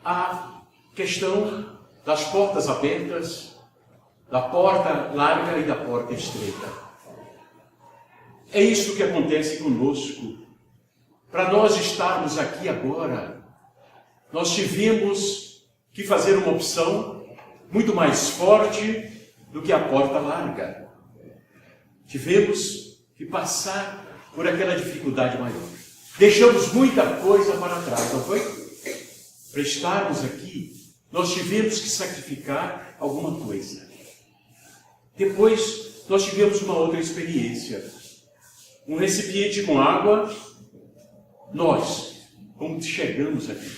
a questão das portas abertas, da porta larga e da porta estreita. É isso que acontece conosco. Para nós estarmos aqui agora, nós tivemos que fazer uma opção muito mais forte do que a porta larga. Tivemos que passar por aquela dificuldade maior. Deixamos muita coisa para trás, não foi? Para estarmos aqui, nós tivemos que sacrificar alguma coisa. Depois, nós tivemos uma outra experiência. Um recipiente com água, nós, como chegamos aqui,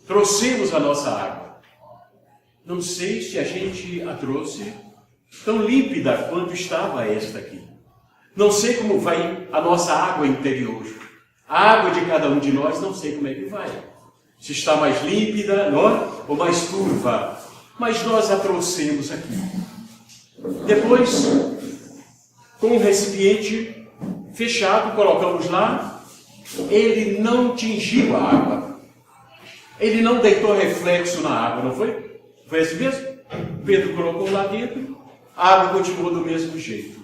trouxemos a nossa água. Não sei se a gente a trouxe tão límpida quanto estava esta aqui. Não sei como vai a nossa água interior. A água de cada um de nós, não sei como é que vai. Se está mais límpida, não? Ou mais turva. Mas nós a trouxemos aqui. Depois, com um recipiente fechado, colocamos lá. Ele não tingiu a água. Ele não deitou reflexo na água, não foi? Foi assim mesmo? Pedro colocou lá dentro, a água continuou do mesmo jeito.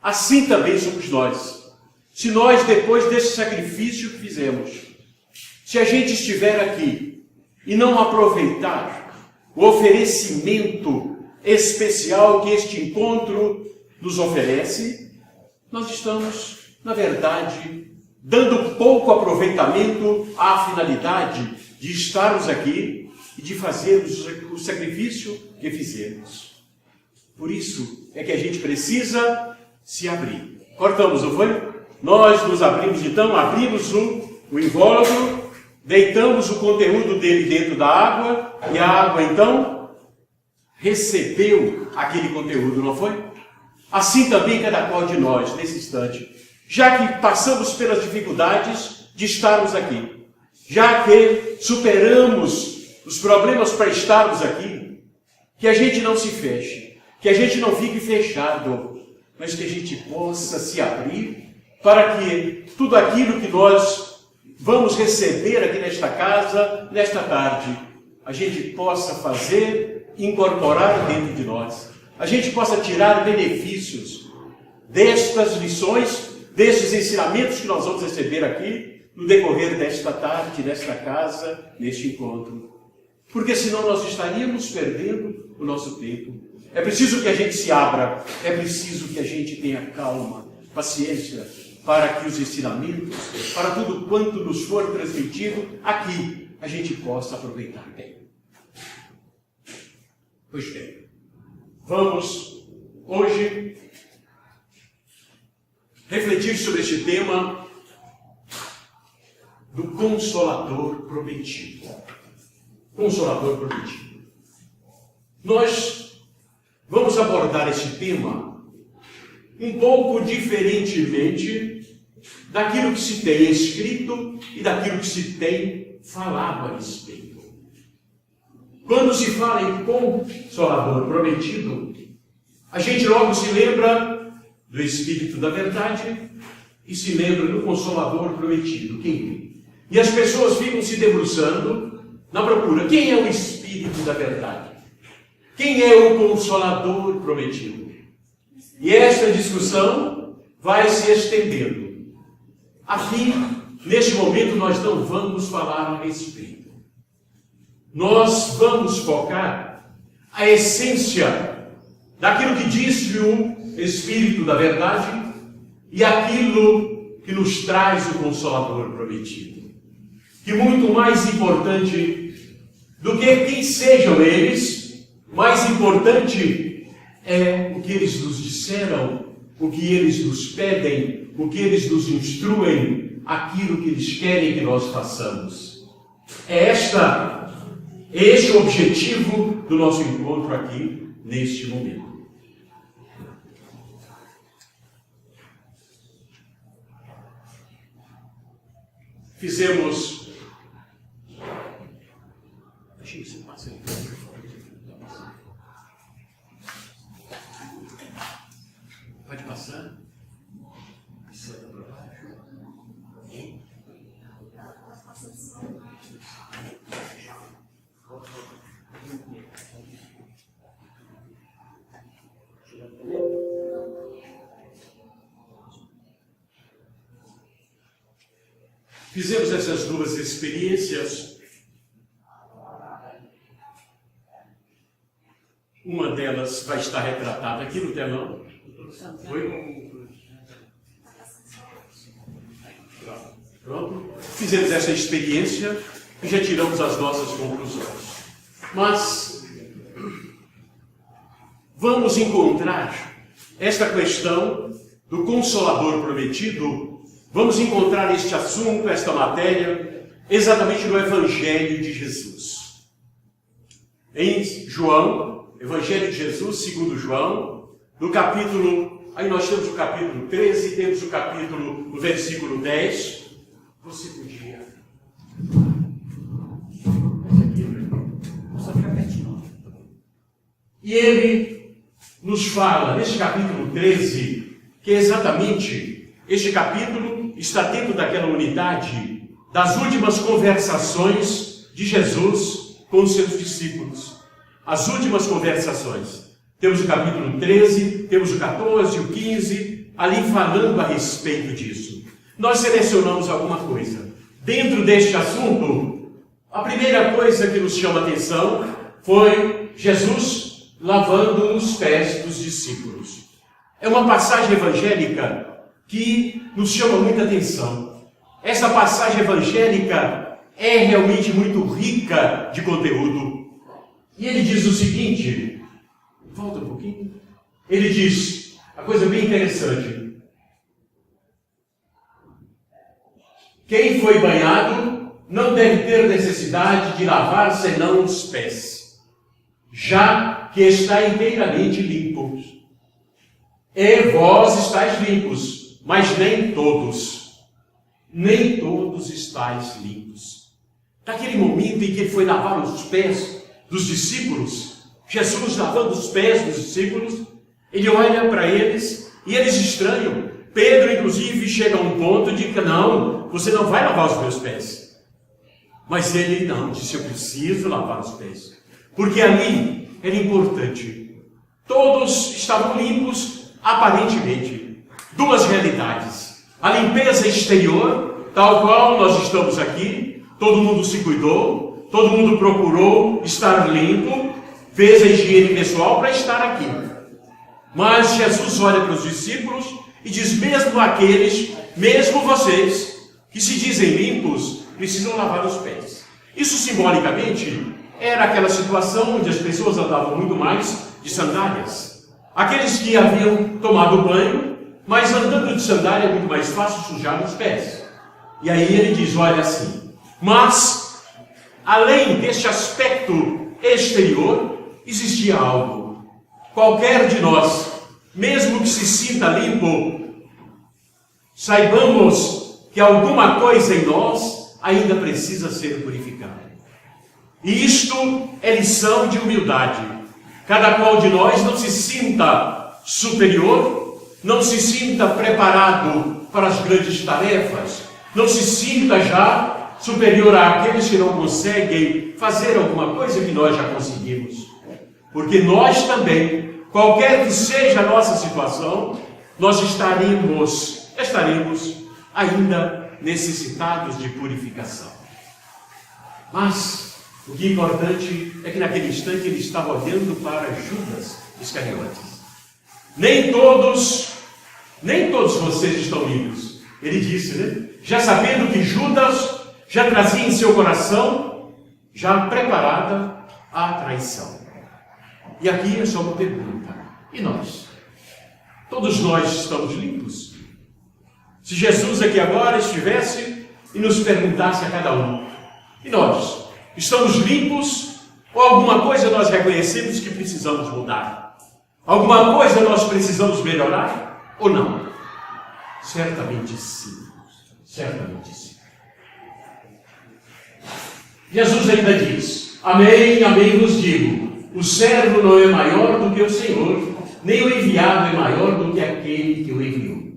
Assim também somos nós. Se nós, depois desse sacrifício que fizemos, se a gente estiver aqui e não aproveitar o oferecimento especial que este encontro nos oferece, nós estamos, na verdade, dando pouco aproveitamento à finalidade de estarmos aqui e de fazermos o sacrifício que fizemos. Por isso é que a gente precisa se abrir. Cortamos, não foi? Nós nos abrimos, então, abrimos o invólucro, deitamos o conteúdo dele dentro da água e a água, então, recebeu aquele conteúdo, não foi? Assim também cada qual de nós, nesse instante, já que passamos pelas dificuldades de estarmos aqui, já que superamos os problemas para estarmos aqui, que a gente não se feche, que a gente não fique fechado, mas que a gente possa se abrir para que tudo aquilo que nós vamos receber aqui nesta casa, nesta tarde, a gente possa fazer, incorporar dentro de nós, a gente possa tirar benefícios destas lições, destes ensinamentos que nós vamos receber aqui no decorrer desta tarde, nesta casa, neste encontro. Porque senão nós estaríamos perdendo o nosso tempo. É preciso que a gente se abra, é preciso que a gente tenha calma, paciência, para que os ensinamentos, para tudo quanto nos for transmitido aqui, a gente possa aproveitar bem. Pois bem, vamos hoje refletir sobre este tema do Consolador Prometido. Consolador Prometido. Nós vamos abordar este tema um pouco diferentemente daquilo que se tem escrito e daquilo que se tem falado a respeito. Quando se fala em Consolador Prometido, a gente logo se lembra do Espírito da Verdade e se lembra do Consolador Prometido. Quem é? E as pessoas ficam se debruçando na procura. Quem é o Espírito da Verdade? Quem é o Consolador Prometido? E esta discussão vai se estendendo. Aqui, neste momento, nós não vamos falar a respeito. Nós vamos focar a essência daquilo que disse o Espírito da Verdade e aquilo que nos traz o Consolador Prometido. Que muito mais importante do que quem sejam eles, mais importante é o que eles nos disseram, o que eles nos pedem, o que eles nos instruem, aquilo que eles querem que nós façamos. É este o objetivo do nosso encontro aqui, neste momento. Fizemos... Pode passar? Senta para baixo. Fizemos essas duas experiências. Uma delas vai estar retratada aqui no telão. Foi? Pronto. Fizemos essa experiência e já tiramos as nossas conclusões. Mas vamos encontrar esta questão do Consolador prometido, vamos encontrar este assunto, esta matéria, exatamente no Evangelho de Jesus. Em João, Evangelho de Jesus, segundo João, no capítulo, aí nós temos o capítulo 13, temos o capítulo, no versículo 10. Você podia... Só fica pertinho. E ele nos fala, neste capítulo 13, que exatamente este capítulo está dentro daquela unidade das últimas conversações de Jesus com os seus discípulos. As últimas conversações. Temos o capítulo 13, temos o 14, o 15, ali falando a respeito disso. Nós selecionamos alguma coisa. Dentro deste assunto, a primeira coisa que nos chama a atenção foi Jesus lavando os pés dos discípulos. É uma passagem evangélica que nos chama muita atenção. Essa passagem evangélica é realmente muito rica de conteúdo. E ele diz o seguinte, volta um pouquinho. Ele diz, a coisa bem interessante. Quem foi banhado não deve ter necessidade de lavar senão os pés, já que está inteiramente limpo. E vós estáis limpos, mas nem todos. Nem todos estáis limpos. Naquele momento em que ele foi lavar os pés dos discípulos, Jesus lavando os pés dos discípulos, ele olha para eles e eles estranham. Pedro, inclusive, chega a um ponto de que não, você não vai lavar os meus pés. Mas ele não, disse, eu preciso lavar os pés. Porque ali era importante. Todos estavam limpos, aparentemente. Duas realidades. A limpeza exterior, tal qual nós estamos aqui, todo mundo se cuidou, todo mundo procurou estar limpo, fez a higiene pessoal para estar aqui. Mas Jesus olha para os discípulos e diz, mesmo aqueles, mesmo vocês, que se dizem limpos, precisam lavar os pés. Isso simbolicamente era aquela situação onde as pessoas andavam muito mais de sandálias. Aqueles que haviam tomado banho, mas andando de sandália é muito mais fácil sujar os pés. E aí ele diz, olha assim, mas, além deste aspecto exterior, existia algo. Qualquer de nós, mesmo que se sinta limpo, saibamos que alguma coisa em nós ainda precisa ser purificada. E isto é lição de humildade. Cada qual de nós não se sinta superior, não se sinta preparado para as grandes tarefas, não se sinta já superior àqueles que não conseguem fazer alguma coisa que nós já conseguimos. Porque nós também, qualquer que seja a nossa situação, nós estaremos ainda necessitados de purificação. Mas o que é importante é que naquele instante ele estava olhando para Judas Iscariotes. Nem todos vocês estão limpos. Ele disse, né? Já sabendo que Judas já trazia em seu coração, já preparada a traição. E aqui é só uma pergunta. E nós? Todos nós estamos limpos? Se Jesus aqui agora estivesse e nos perguntasse a cada um, e nós? Estamos limpos ou alguma coisa nós reconhecemos que precisamos mudar? Alguma coisa nós precisamos melhorar ou não? Certamente sim. Certamente sim. Jesus ainda diz, amém, amém vos digo, o servo não é maior do que o Senhor, nem o enviado é maior do que aquele que o enviou.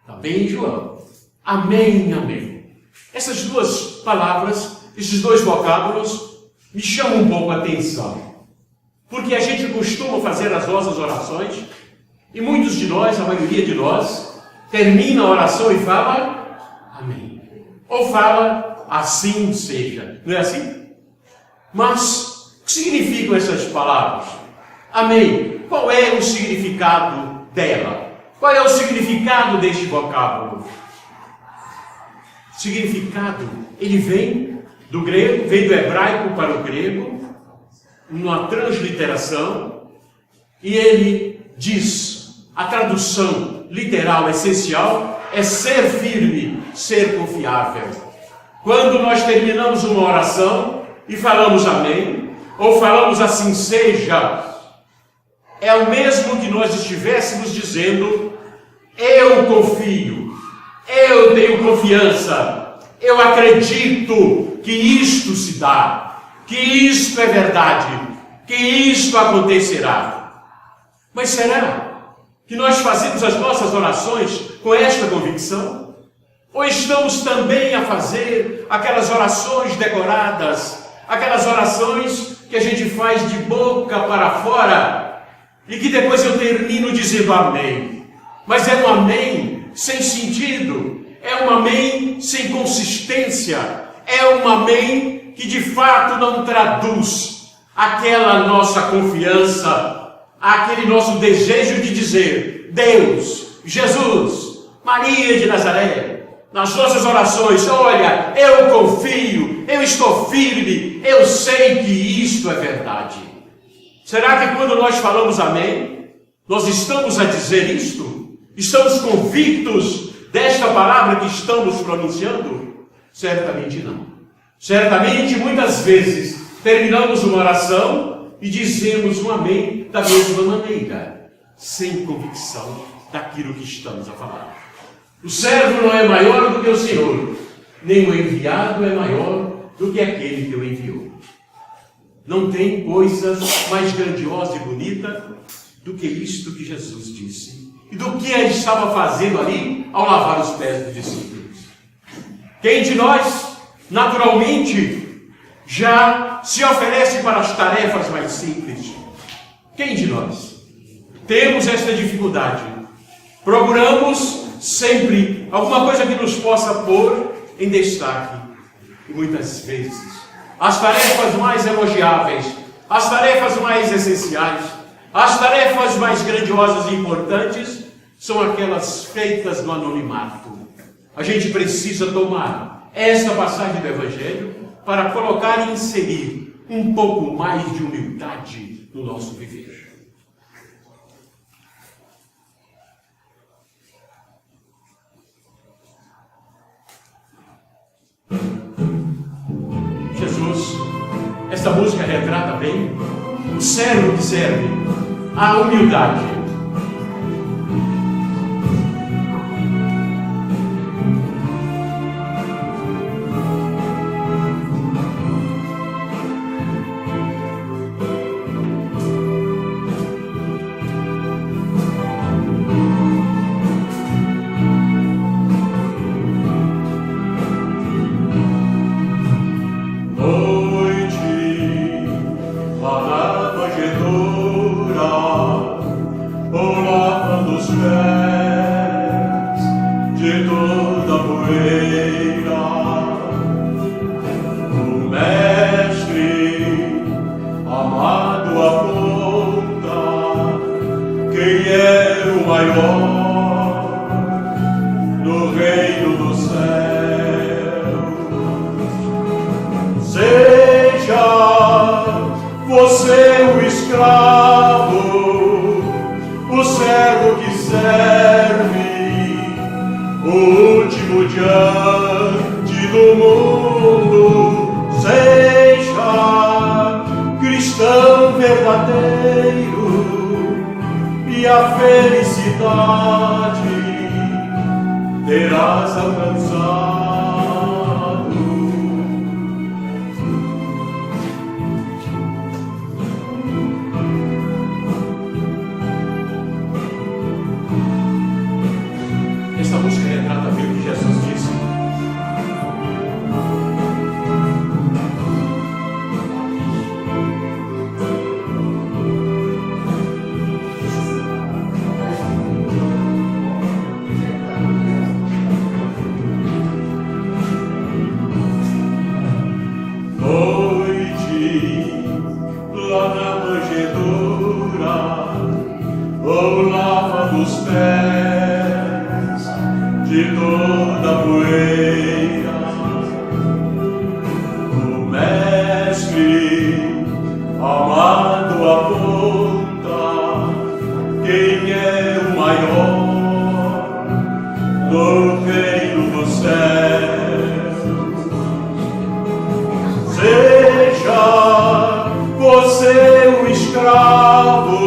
Está bem, João? Amém, amém. Essas duas palavras, esses dois vocábulos, me chamam um pouco a atenção. Porque a gente costuma fazer as nossas orações, e muitos de nós, a maioria de nós, termina a oração e fala, amém. Ou fala, assim seja. Não é assim? Mas, o que significam essas palavras? Amém. Qual é o significado dela? Qual é o significado deste vocábulo? O significado, ele vem do grego, vem do hebraico para o grego, numa transliteração, e ele diz, a tradução literal, essencial, é ser firme, ser confiável. Quando nós terminamos uma oração e falamos amém, ou falamos assim seja, é o mesmo que nós estivéssemos dizendo, eu confio, eu tenho confiança, eu acredito que isto se dá, que isto é verdade, que isto acontecerá. Mas será que nós fazemos as nossas orações com esta convicção? Ou estamos também a fazer aquelas orações decoradas, aquelas orações que a gente faz de boca para fora e que depois eu termino dizendo amém? Mas é um amém sem sentido, é um amém sem consistência, é um amém que de fato não traduz aquela nossa confiança, aquele nosso desejo de dizer, Deus, Jesus, Maria de Nazaré, nas nossas orações, olha, eu confio, eu estou firme, eu sei que isto é verdade. Será que quando nós falamos amém, nós estamos a dizer isto? Estamos convictos desta palavra que estamos pronunciando? Certamente não. Certamente, muitas vezes, terminamos uma oração e dizemos um amém da mesma maneira, sem convicção daquilo que estamos a falar. O servo não é maior do que o Senhor, nem o enviado é maior do que aquele que o enviou. Não tem coisa mais grandiosa e bonita do que isto que Jesus disse. E do que ele estava fazendo ali ao lavar os pés dos discípulos. Quem de nós, naturalmente, já se oferece para as tarefas mais simples? Quem de nós temos esta dificuldade? Procuramos sempre alguma coisa que nos possa pôr em destaque. E muitas vezes, as tarefas mais elogiáveis, as tarefas mais essenciais, as tarefas mais grandiosas e importantes são aquelas feitas no anonimato. A gente precisa tomar esta passagem do Evangelho para colocar e inserir um pouco mais de humildade no nosso viver. Jesus, esta música retrata bem o servo que serve, a humildade. Esta música retrata bem o que Jesus disse. os pés de toda a poeira. O Mestre amado aponta quem é o maior no reino dos céus. Seja você o escravo,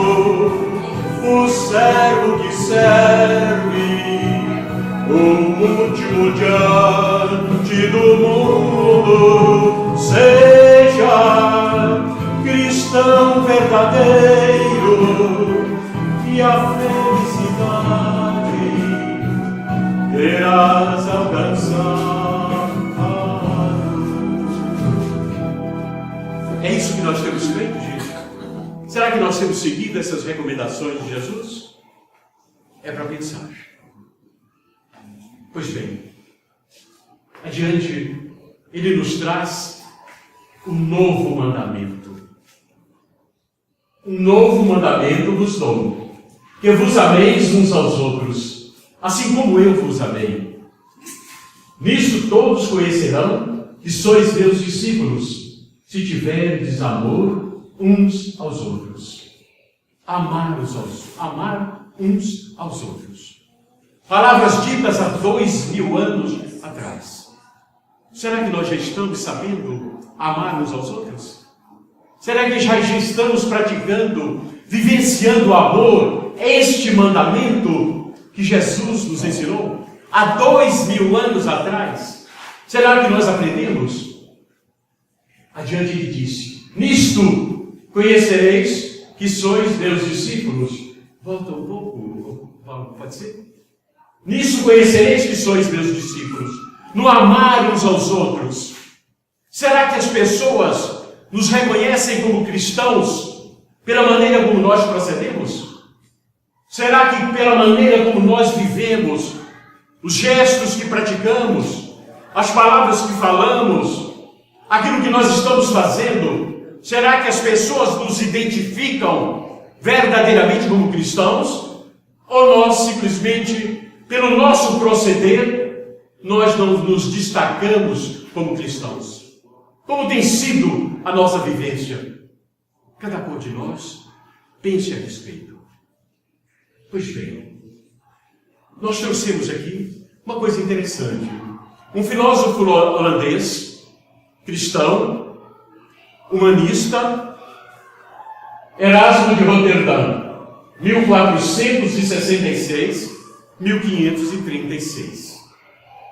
o servo que serve, o último diante do mundo. Seja cristão verdadeiro e a felicidade terás alcançado. É isso que nós temos feito, gente? Será que nós temos seguido essas recomendações de Jesus? É para pensar. Pois bem, adiante, ele nos traz um novo mandamento. Um novo mandamento vos dou, que vos ameis uns aos outros, assim como eu vos amei. Nisto todos conhecerão que sois meus discípulos, se tiverdes amor uns aos outros. Amar uns aos outros. Palavras ditas há 2000 anos atrás. Será que nós já estamos sabendo amar uns aos outros? Será que já estamos praticando, vivenciando o amor, este mandamento que Jesus nos ensinou há 2000 anos atrás? Será que nós aprendemos? Adiante ele disse: nisto conhecereis que sois meus discípulos. Volta um pouco, Paulo, pode ser? Nisto conhecereis que sois meus discípulos, no amar uns aos outros. Será que as pessoas nos reconhecem como cristãos pela maneira como nós procedemos? Será que pela maneira como nós vivemos, os gestos que praticamos, as palavras que falamos, aquilo que nós estamos fazendo, será que as pessoas nos identificam verdadeiramente como cristãos? Ou nós simplesmente, pelo nosso proceder, nós não nos destacamos como cristãos? Como tem sido a nossa vivência? Cada qual de nós pense a respeito. Pois bem, nós trouxemos aqui uma coisa interessante. Um filósofo holandês, cristão, humanista, Erasmo de Roterdã, 1466-1536.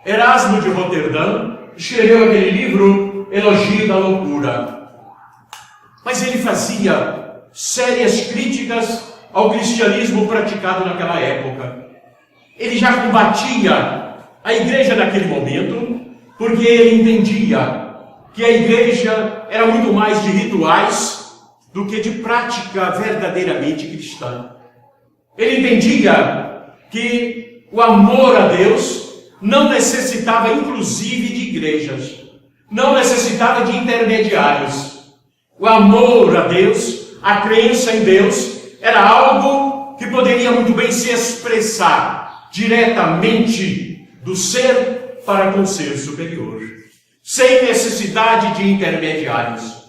Erasmo de Roterdã escreveu aquele livro Elogio da Loucura. Mas ele fazia sérias críticas ao cristianismo praticado naquela época. Ele já combatia a igreja naquele momento, porque ele entendia que a igreja era muito mais de rituais do que de prática verdadeiramente cristã. Ele entendia que o amor a Deus não necessitava inclusive de igrejas, não necessitava de intermediários. O amor a Deus, a crença em Deus, era algo que poderia muito bem se expressar diretamente do ser para com o ser superior, sem necessidade de intermediários.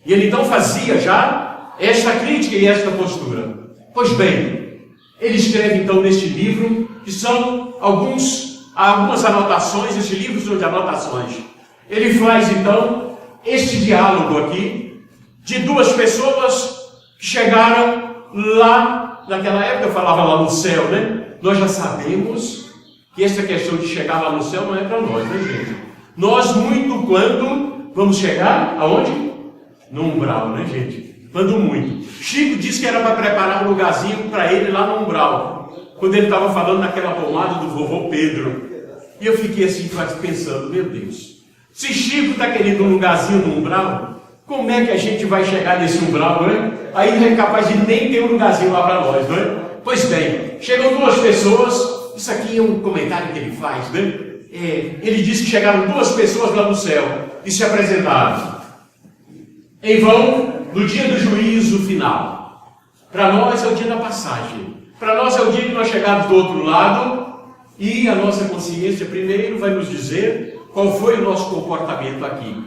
E ele então fazia já esta crítica e esta postura. Pois bem, ele escreve então neste livro, que são algumas anotações, este livro de anotações. Ele faz então este diálogo aqui de duas pessoas que chegaram lá, naquela época eu falava lá no céu, né? Nós já sabemos que essa questão de chegar lá no céu não é para nós, né, gente? Nós muito quando vamos chegar aonde? No umbral, né, gente? Quando muito. Chico disse que era para preparar um lugarzinho para ele lá no umbral, quando ele estava falando naquela pomada do vovô Pedro. E eu fiquei assim pensando, meu Deus, se Chico está querendo um lugarzinho no umbral, como é que a gente vai chegar nesse umbral, não é? Aí não é capaz de nem ter um lugarzinho lá para nós, não é? Pois bem, chegam duas pessoas, isso aqui é um comentário que ele faz, né? Ele diz que chegaram duas pessoas lá no céu e se apresentaram. Em vão, no dia do juízo final. Para nós é o dia da passagem. Para nós é o dia que nós chegarmos do outro lado e a nossa consciência primeiro vai nos dizer qual foi o nosso comportamento aqui.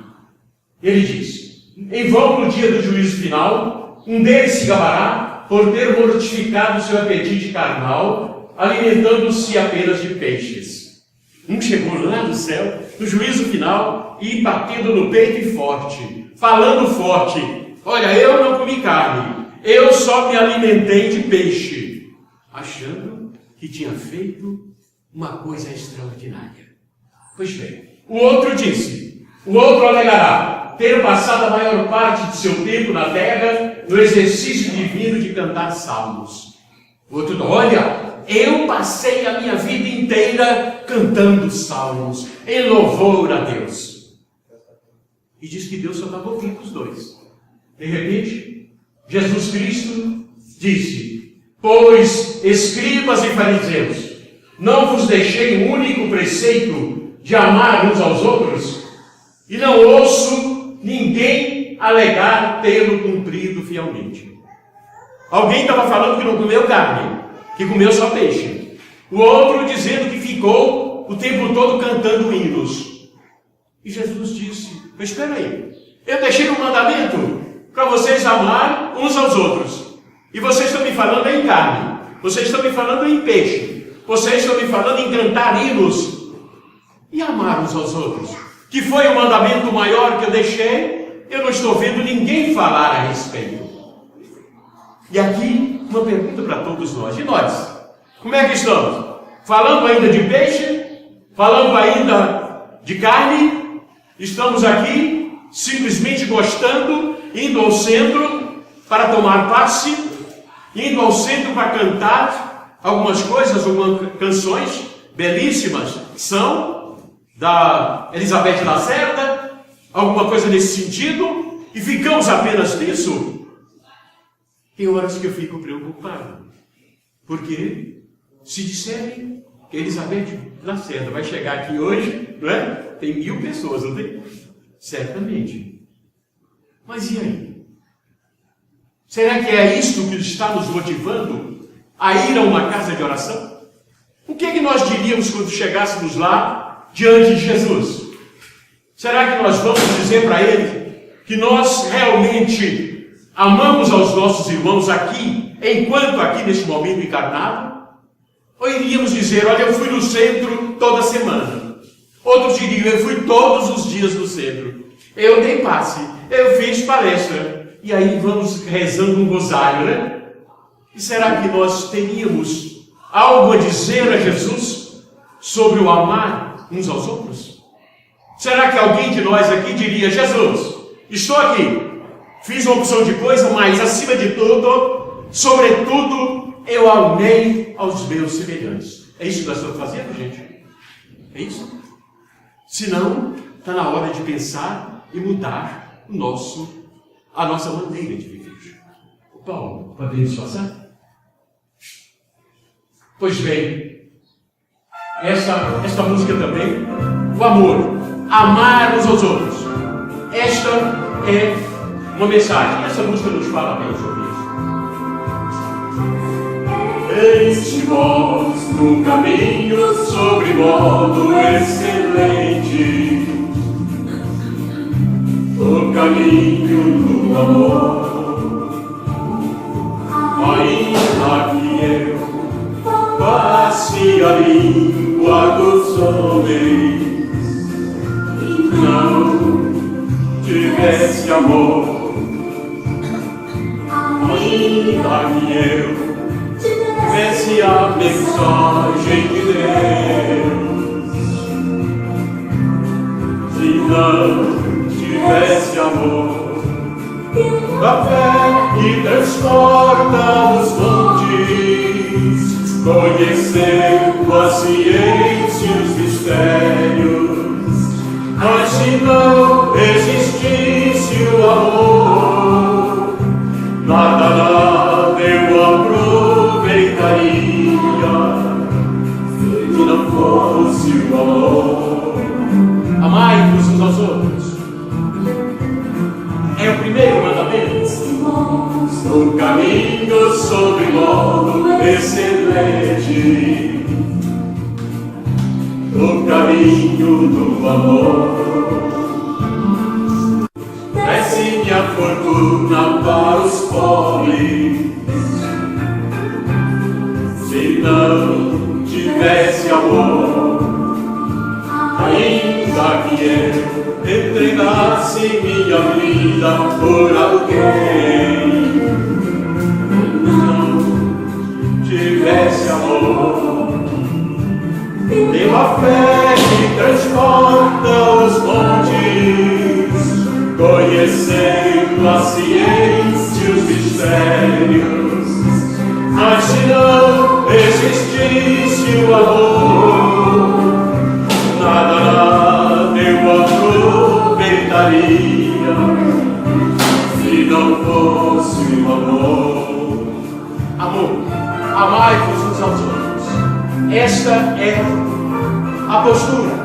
Ele diz: em vão no dia do juízo final, um deles se gabará por ter mortificado seu apetite carnal, alimentando-se apenas de peixes. Um chegou lá no céu, no juízo final, e batendo no peito e forte, falando forte: olha, eu não comi carne, eu só me alimentei de peixe, achando que tinha feito uma coisa extraordinária. Pois bem, o outro alegará ter passado a maior parte de seu tempo na terra no exercício divino de cantar salmos. O outro: olha, eu passei a minha vida inteira cantando salmos, em louvor a Deus. E diz que Deus só estava ouvindo os dois. De repente, Jesus Cristo disse: pois, escribas e fariseus, não vos deixei um único preceito de amar uns aos outros? E não ouço ninguém alegar tê-lo cumprido fielmente. Alguém estava falando que não comeu carne, que comeu só peixe. O outro dizendo que ficou o tempo todo cantando hinos. E Jesus disse: mas espera aí, eu deixei um mandamento para vocês amar uns aos outros. E vocês estão me falando em carne, vocês estão me falando em peixe, vocês estão me falando em cantar hinos. E amar uns aos outros, que foi o mandamento maior que eu deixei, eu não estou vendo ninguém falar a respeito. E aqui, uma pergunta para todos nós. E nós? Como é que estamos? Falando ainda de peixe? Falando ainda de carne? Estamos aqui, simplesmente gostando, indo ao centro para tomar passe, indo ao centro para cantar algumas coisas, algumas canções belíssimas, são da Elizabeth Lacerda, alguma coisa nesse sentido, e ficamos apenas nisso. Tem horas que eu fico preocupado, porque se disserem que Elizabeth Lacerda vai chegar aqui hoje, não é? Tem 1000 pessoas, não tem? Certamente. Mas e aí? Será que é isto que está nos motivando a ir a uma casa de oração? O que é que nós diríamos quando chegássemos lá diante de Jesus? Será que nós vamos dizer para Ele que nós realmente amamos aos nossos irmãos aqui, enquanto aqui neste momento encarnado? Ou iríamos dizer: olha, eu fui no centro toda semana. Outros diriam: eu fui todos os dias no centro. Eu dei passe, eu fiz palestra. E aí vamos rezando um rosário, né? E será que nós teríamos algo a dizer a Jesus sobre o amar uns aos outros? Será que alguém de nós aqui diria: Jesus, estou aqui, fiz uma opção de coisa, mas acima de tudo, sobretudo, eu amei aos meus semelhantes. É isso que nós estamos fazendo, gente? É isso? Se não, está na hora de pensar e mudar a nossa maneira de viver. Paulo, podemos passar? Pois bem, esta música também, o amor, amar uns aos outros. Esta é uma mensagem. Essa música nos fala bem sobre isso. Eis vós no caminho sobre modo excelente, o caminho do amor. Ainda que eu passe a língua dos homens, não tivesse amor, ainda que eu tivesse a mensagem de Deus, se não tivesse amor, a fé que transporta os montes, conhecendo a ciência e os mistérios, mas se não existisse o amor, nada eu aproveitaria, se não fosse o amor. Amai-vos uns aos outros. É o primeiro mandamento. No caminho sobre modo excelente, o caminho do amor. Desce minha fortuna para os pobres, se não tivesse amor, ainda que eu entregasse minha vida por alguém, não tivesse amor, tenho a fé que transporta os montes, conhecendo a ciência e os mistérios. Mas se não existisse o amor, nada eu aproveitaria, se não fosse o amor. Amor, amai-vos uns aos outros. Esta é a postura,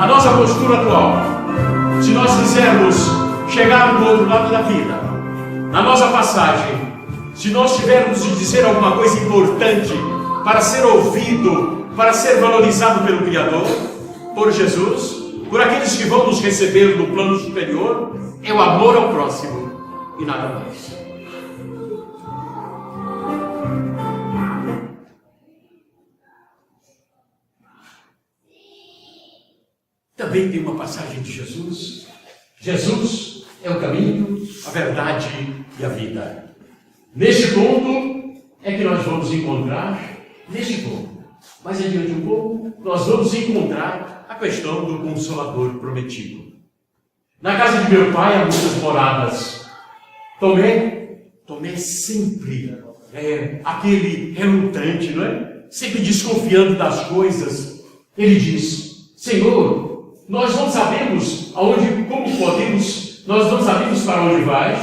a nossa postura atual. Se nós quisermos chegar do outro lado da vida, na nossa passagem, se nós tivermos de dizer alguma coisa importante para ser ouvido, para ser valorizado pelo Criador, por Jesus, por aqueles que vão nos receber no plano superior, é o amor ao próximo e nada mais. Também tem uma passagem de Jesus. Jesus é o caminho, a verdade e a vida. Neste ponto é que nós vamos encontrar, neste ponto, mais adiante um pouco, nós vamos encontrar a questão do Consolador prometido. Na casa de meu pai há muitas moradas. Tomé sempre aquele relutante, não é? Sempre desconfiando das coisas. Ele diz: Senhor, nós não sabemos nós não sabemos para onde vais,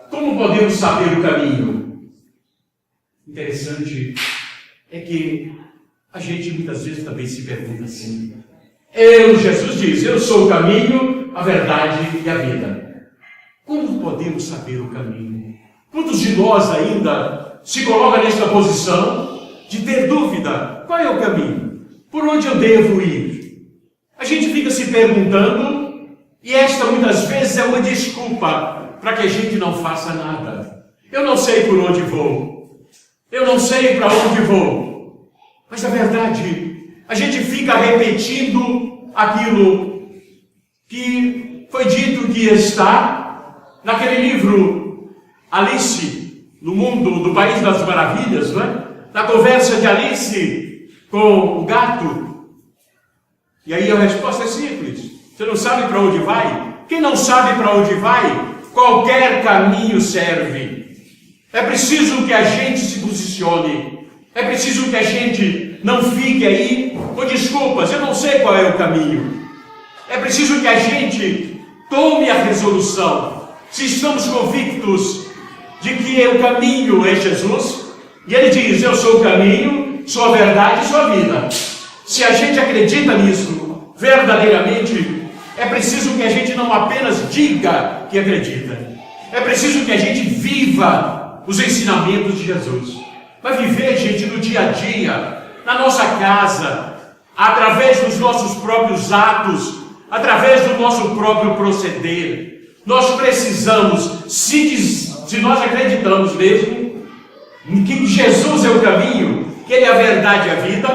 como podemos saber o caminho? Interessante é que a gente muitas vezes também se pergunta assim. Jesus diz, eu sou o caminho, a verdade e a vida. Como podemos saber o caminho? Quantos de nós ainda se colocam nesta posição de ter dúvida? Qual é o caminho? Por onde eu devo ir? A gente fica se perguntando, e esta muitas vezes é uma desculpa para que a gente não faça nada. Eu não sei por onde vou. Eu não sei para onde vou. Mas na verdade, a gente fica repetindo aquilo que foi dito que está naquele livro Alice, no mundo do País das Maravilhas, não é? Na conversa de Alice com o gato. E aí a resposta é simples. Você não sabe para onde vai? Quem não sabe para onde vai, qualquer caminho serve. É preciso que a gente se posicione. É preciso que a gente não fique aí com desculpas. Eu não sei qual é o caminho. É preciso que a gente tome a resolução. Se estamos convictos de que o caminho é Jesus, e ele diz, eu sou o caminho, sou a verdade e sou a vida. Se a gente acredita nisso verdadeiramente, é preciso que a gente não apenas diga que acredita. É preciso que a gente viva os ensinamentos de Jesus. Vai viver, gente, no dia a dia, na nossa casa, através dos nossos próprios atos, através do nosso próprio proceder. Nós precisamos, se nós acreditamos mesmo, que Jesus é o caminho, que Ele é a verdade e a vida,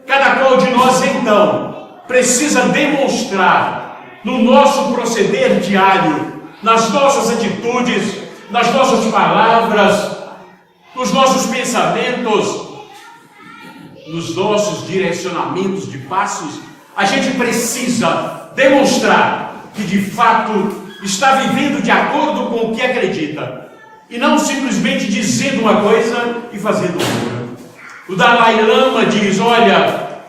cada qual de nós, então, precisa demonstrar no nosso proceder diário, nas nossas atitudes, nas nossas palavras, nos nossos pensamentos, nos nossos direcionamentos de passos, a gente precisa demonstrar que de fato está vivendo de acordo com o que acredita e não simplesmente dizendo uma coisa e fazendo outra. O Dalai Lama diz, olha,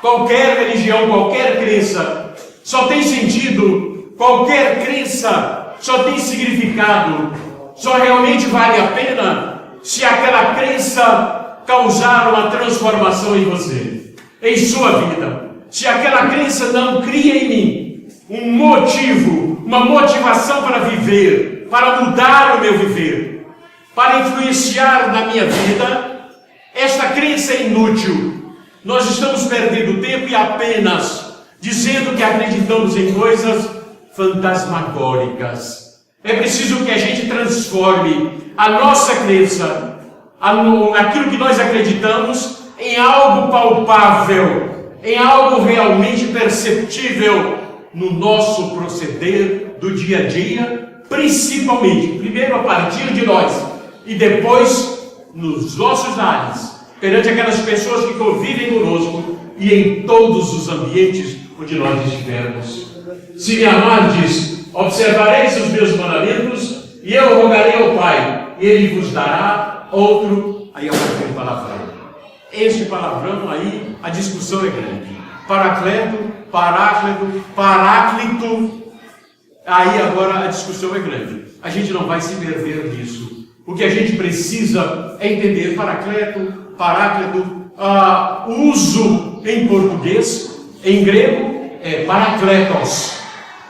qualquer religião, qualquer crença só tem sentido, qualquer crença só tem significado, só realmente vale a pena se aquela crença causar uma transformação em você, em sua vida. Se aquela crença não cria em mim um motivo, uma motivação para viver, para mudar o meu viver, para influenciar na minha vida, Esta crença é inútil. Nós estamos perdendo tempo e apenas dizendo que acreditamos em coisas fantasmagóricas. É preciso que a gente transforme a nossa crença, aquilo que nós acreditamos, em algo palpável, em algo realmente perceptível no nosso proceder do dia a dia, principalmente, primeiro a partir de nós e depois nos nossos lares, perante aquelas pessoas que convivem conosco e em todos os ambientes onde nós estivermos. Se me amardes, observareis os meus mandamentos, e eu rogarei ao Pai, e Ele vos dará outro. Aí apareceu um palavrão. Este palavrão aí, a discussão é grande. Paracleto, paráclito. Aí agora a discussão é grande. A gente não vai se perder nisso. O que a gente precisa é entender paracleto, uso em português, em grego é parakletos,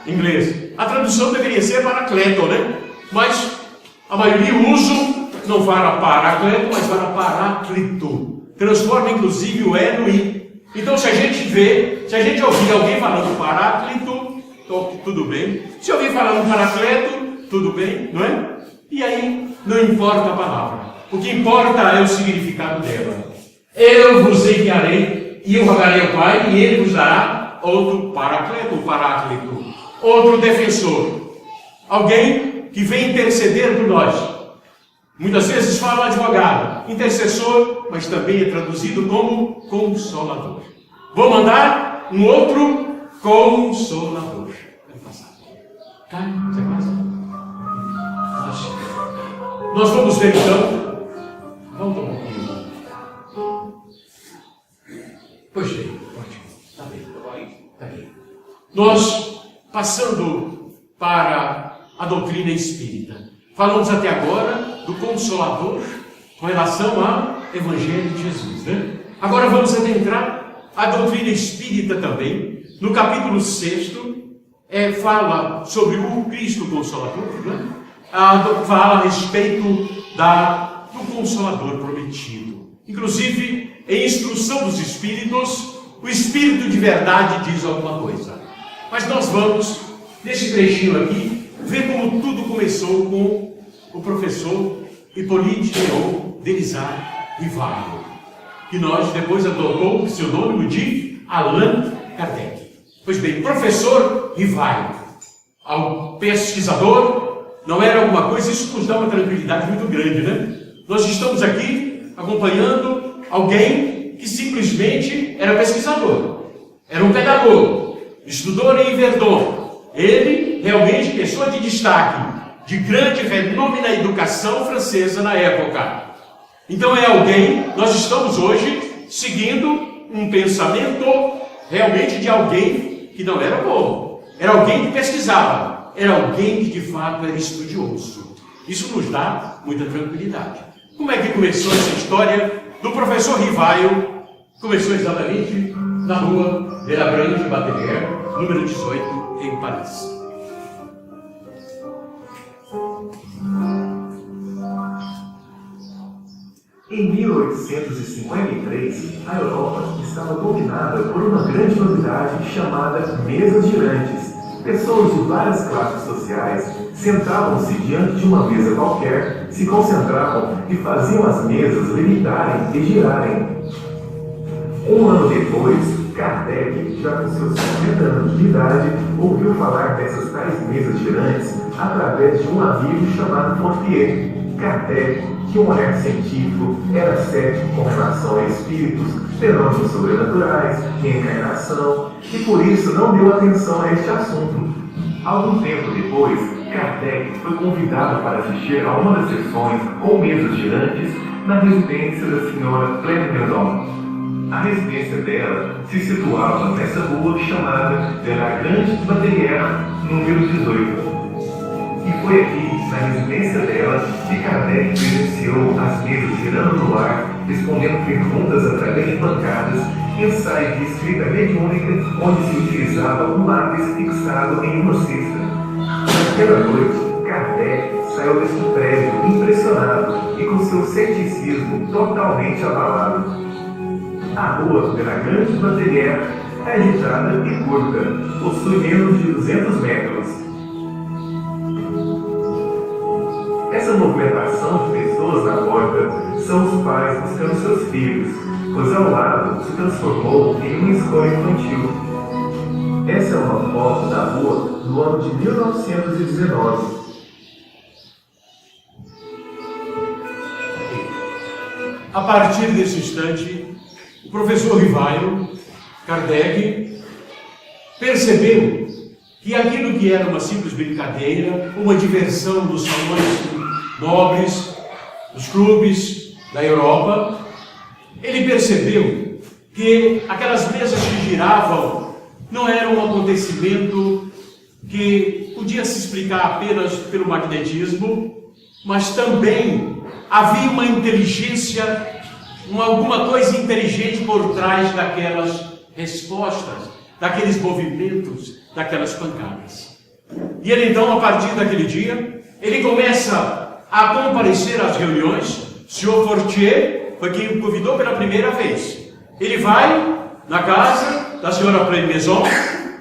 em inglês. A tradução deveria ser paracleto, né? Mas a maioria uso não fala paracleto, mas fala paráclito. Transforma inclusive o E no I. Então se a gente ouvir alguém falando paráclito, tudo bem. Se ouvir falando paracleto, tudo bem, não é? E aí não importa a palavra. O que importa é o significado dela. Eu vos enviarei e eu rogarei ao Pai, e Ele vos dará outro paráclito, outro defensor. Alguém que vem interceder por nós. Muitas vezes fala advogado, intercessor, mas também é traduzido como consolador. Vou mandar um outro consolador. Vai passar. Cai, você passa. Nós vamos ver então. Volta um pouquinho. Pois bem, ótimo. Está bem. Nós, passando para a doutrina espírita, falamos até agora do Consolador com relação ao Evangelho de Jesus, né? Agora vamos adentrar a doutrina espírita também. No capítulo 6, fala sobre o Cristo Consolador, né? Fala a respeito do Consolador prometido. Inclusive, em Instrução dos Espíritos, o Espírito de verdade diz alguma coisa. Mas nós vamos, nesse trechinho aqui, ver como tudo começou com o professor Hippolyte Léon Denisard Rivail, que nós depois adotou o pseudônimo de Allan Kardec. Pois bem, professor Rivail, ao pesquisador, não era alguma coisa, isso nos dá uma tranquilidade muito grande, né? Nós estamos aqui acompanhando alguém que simplesmente era pesquisador, era um pedagogo, estudou em Verdun. Ele, realmente, pessoa de destaque, de grande renome na educação francesa na época. Então é alguém, nós estamos hoje seguindo um pensamento realmente de alguém que não era bom, era alguém que pesquisava. Era alguém que de fato era estudioso. Isso nos dá muita tranquilidade. Como é que começou essa história do professor Rivail? Começou exatamente na rua de la Branche Batelier, número 18, em Paris. Em 1853, a Europa estava dominada por uma grande novidade chamada mesas girantes. Pessoas de várias classes sociais sentavam-se diante de uma mesa qualquer, se concentravam e faziam as mesas levitarem e girarem. Um ano depois, Kardec, já com seus 50 anos de idade, ouviu falar dessas tais mesas girantes através de um amigo chamado Fortier. Kardec, que um olhar científico, era cético com relação a espíritos, fenômenos sobrenaturais, reencarnação, e por isso não deu atenção a este assunto. Algum tempo depois, Kardec foi convidado para assistir a uma das sessões com mesas girantes na residência da senhora Plenmeudon. A residência dela se situava nessa rua chamada de la Grande Batelier, número 18. E foi aqui, na residência dela, que Kardec presenciou as mesas girando no ar, respondendo perguntas através de bancadas, ensaio de escrita mediúnica, onde se utilizava um lápis fixado em uma cesta. Naquela noite, Kardec saiu deste prédio impressionado e com seu ceticismo totalmente abalado. A rua de la Grande Batelière é agitada e curta, possui menos de 200 metros. Essa movimentação de pessoas na porta são os pais buscando seus filhos, pois ao lado se transformou em uma escola infantil. Essa é uma foto da rua do ano de 1919. A partir desse instante, o professor Rivaio, Kardec, percebeu que aquilo que era uma simples brincadeira, uma diversão dos salões nobres, dos clubes da Europa, ele percebeu que aquelas mesas que giravam não era um acontecimento que podia se explicar apenas pelo magnetismo, mas também havia uma inteligência, alguma coisa inteligente por trás daquelas respostas, daqueles movimentos, daquelas pancadas. E ele então, a partir daquele dia, ele começa a comparecer às reuniões. O senhor Fortier foi quem o convidou pela primeira vez. Ele vai na casa da senhora Pleine-Maison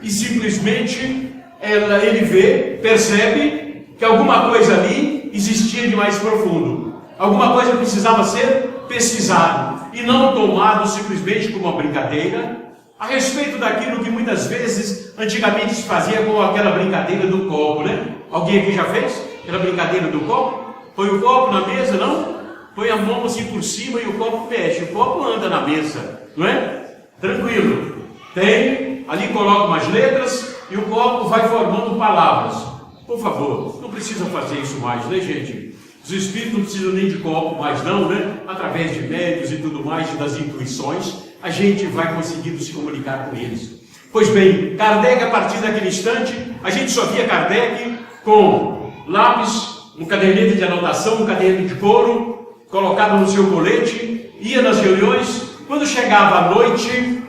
e simplesmente ele vê, percebe que alguma coisa ali existia de mais profundo. Alguma coisa precisava ser pesquisado e não tomado simplesmente como uma brincadeira a respeito daquilo que muitas vezes antigamente se fazia com aquela brincadeira do copo, né? Alguém aqui já fez aquela brincadeira do copo? Põe o copo na mesa, não? Põe a mão assim por cima e o copo mexe. O copo anda na mesa, não é? Tranquilo. Tem, ali coloca umas letras e o copo vai formando palavras. Por favor, não precisa fazer isso mais, né, gente? Os espíritos não precisam nem de copo mais não, né? Através de médios e tudo mais, e das intuições, a gente vai conseguindo se comunicar com eles. Pois bem, Kardec, a partir daquele instante, a gente só via Kardec com lápis, um cadernete de anotação, um caderno de couro, colocado no seu colete, ia nas reuniões. Quando chegava a noite,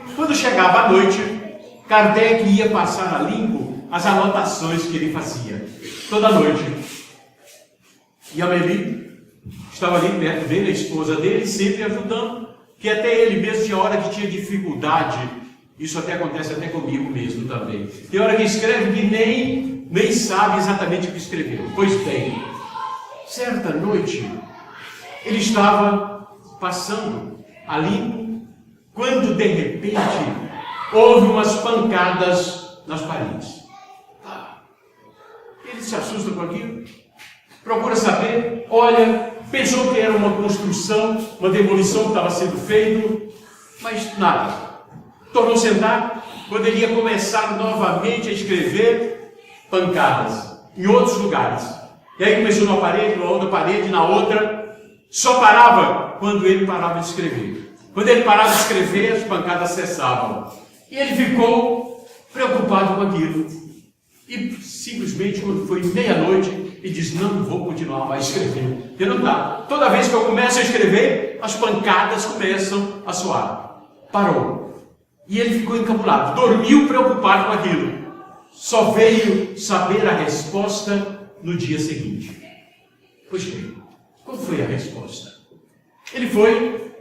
Kardec ia passar a limpo as anotações que ele fazia, toda noite. E a Amélie estava ali perto dele, a esposa dele, sempre ajudando, que até ele mesmo tinha hora que tinha dificuldade. Isso até acontece até comigo mesmo também. Tem hora que escreve que nem sabe exatamente o que escreveu. Pois bem, certa noite, ele estava passando a limpo, quando de repente houve umas pancadas nas paredes. Ele se assusta com aquilo, procura saber, olha, pensou que era uma construção, uma demolição que estava sendo feita, mas nada. Tornou sentar, quando ele ia começar novamente a escrever, pancadas em outros lugares. E aí começou numa parede, na outra parede, na outra, só parava quando ele parava de escrever. Quando ele parava de escrever, as pancadas cessavam. E ele ficou preocupado com aquilo. E simplesmente, quando foi meia-noite, ele disse, não vou continuar mais escrevendo. Porque não dá. Toda vez que eu começo a escrever, as pancadas começam a soar. Parou. E ele ficou encabulado. Dormiu preocupado com aquilo. Só veio saber a resposta no dia seguinte. Pois bem, qual foi a resposta? Ele foi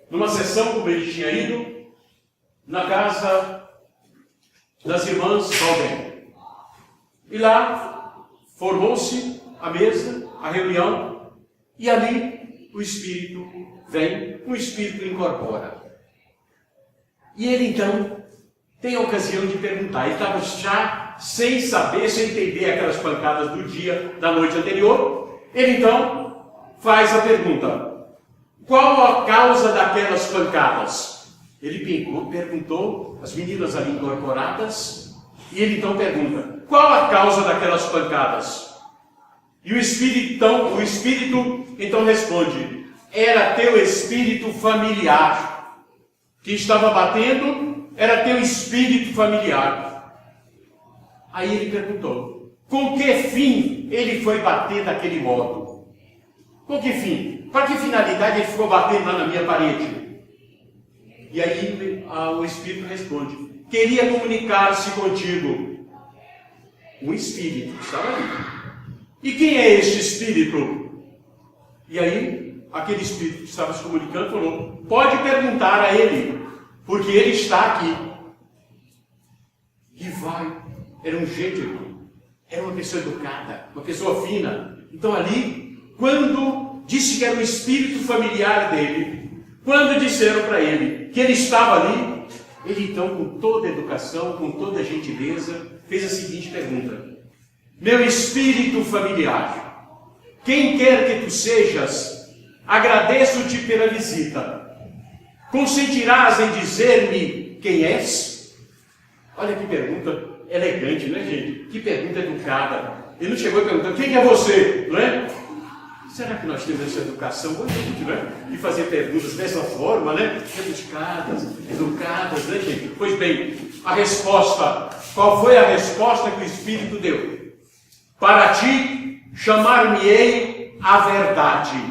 numa sessão, como ele tinha ido, na casa das irmãs Valden. E lá formou-se a mesa, a reunião, e ali o Espírito vem, o Espírito incorpora. E ele então tem a ocasião de perguntar. Ele estava já sem saber, sem entender aquelas pancadas do dia, da noite anterior. Ele então faz a pergunta: qual a causa daquelas pancadas? Ele perguntou, as meninas ali incorporadas, e ele então pergunta: qual a causa daquelas pancadas? E o Espírito então responde: era teu espírito familiar que estava batendo, era teu espírito familiar. Aí ele perguntou: com que fim ele foi bater daquele modo? Com que fim? Para que finalidade ele ficou batendo lá na minha parede? E aí o Espírito responde: queria comunicar-se contigo. O Espírito estava ali. E quem é este espírito? E aí, aquele espírito que estava se comunicando falou, pode perguntar a ele, porque ele está aqui. E vai. Era um gentleman. Era uma pessoa educada, uma pessoa fina. Então ali, quando disse que era o espírito familiar dele, quando disseram para ele que ele estava ali, ele então, com toda a educação, com toda a gentileza, fez a seguinte pergunta. Meu espírito familiar, quem quer que tu sejas, agradeço-te pela visita. Consentirás em dizer-me quem és? Olha que pergunta elegante, né, gente? Que pergunta educada. Ele não chegou perguntando, quem é você? Não é? Será que nós temos essa educação hoje, né? De fazer perguntas dessa forma, né? Rebuscadas, educadas, né, gente? Pois bem, a resposta. Qual foi a resposta que o Espírito deu? Para ti, chamar-me-ei a verdade.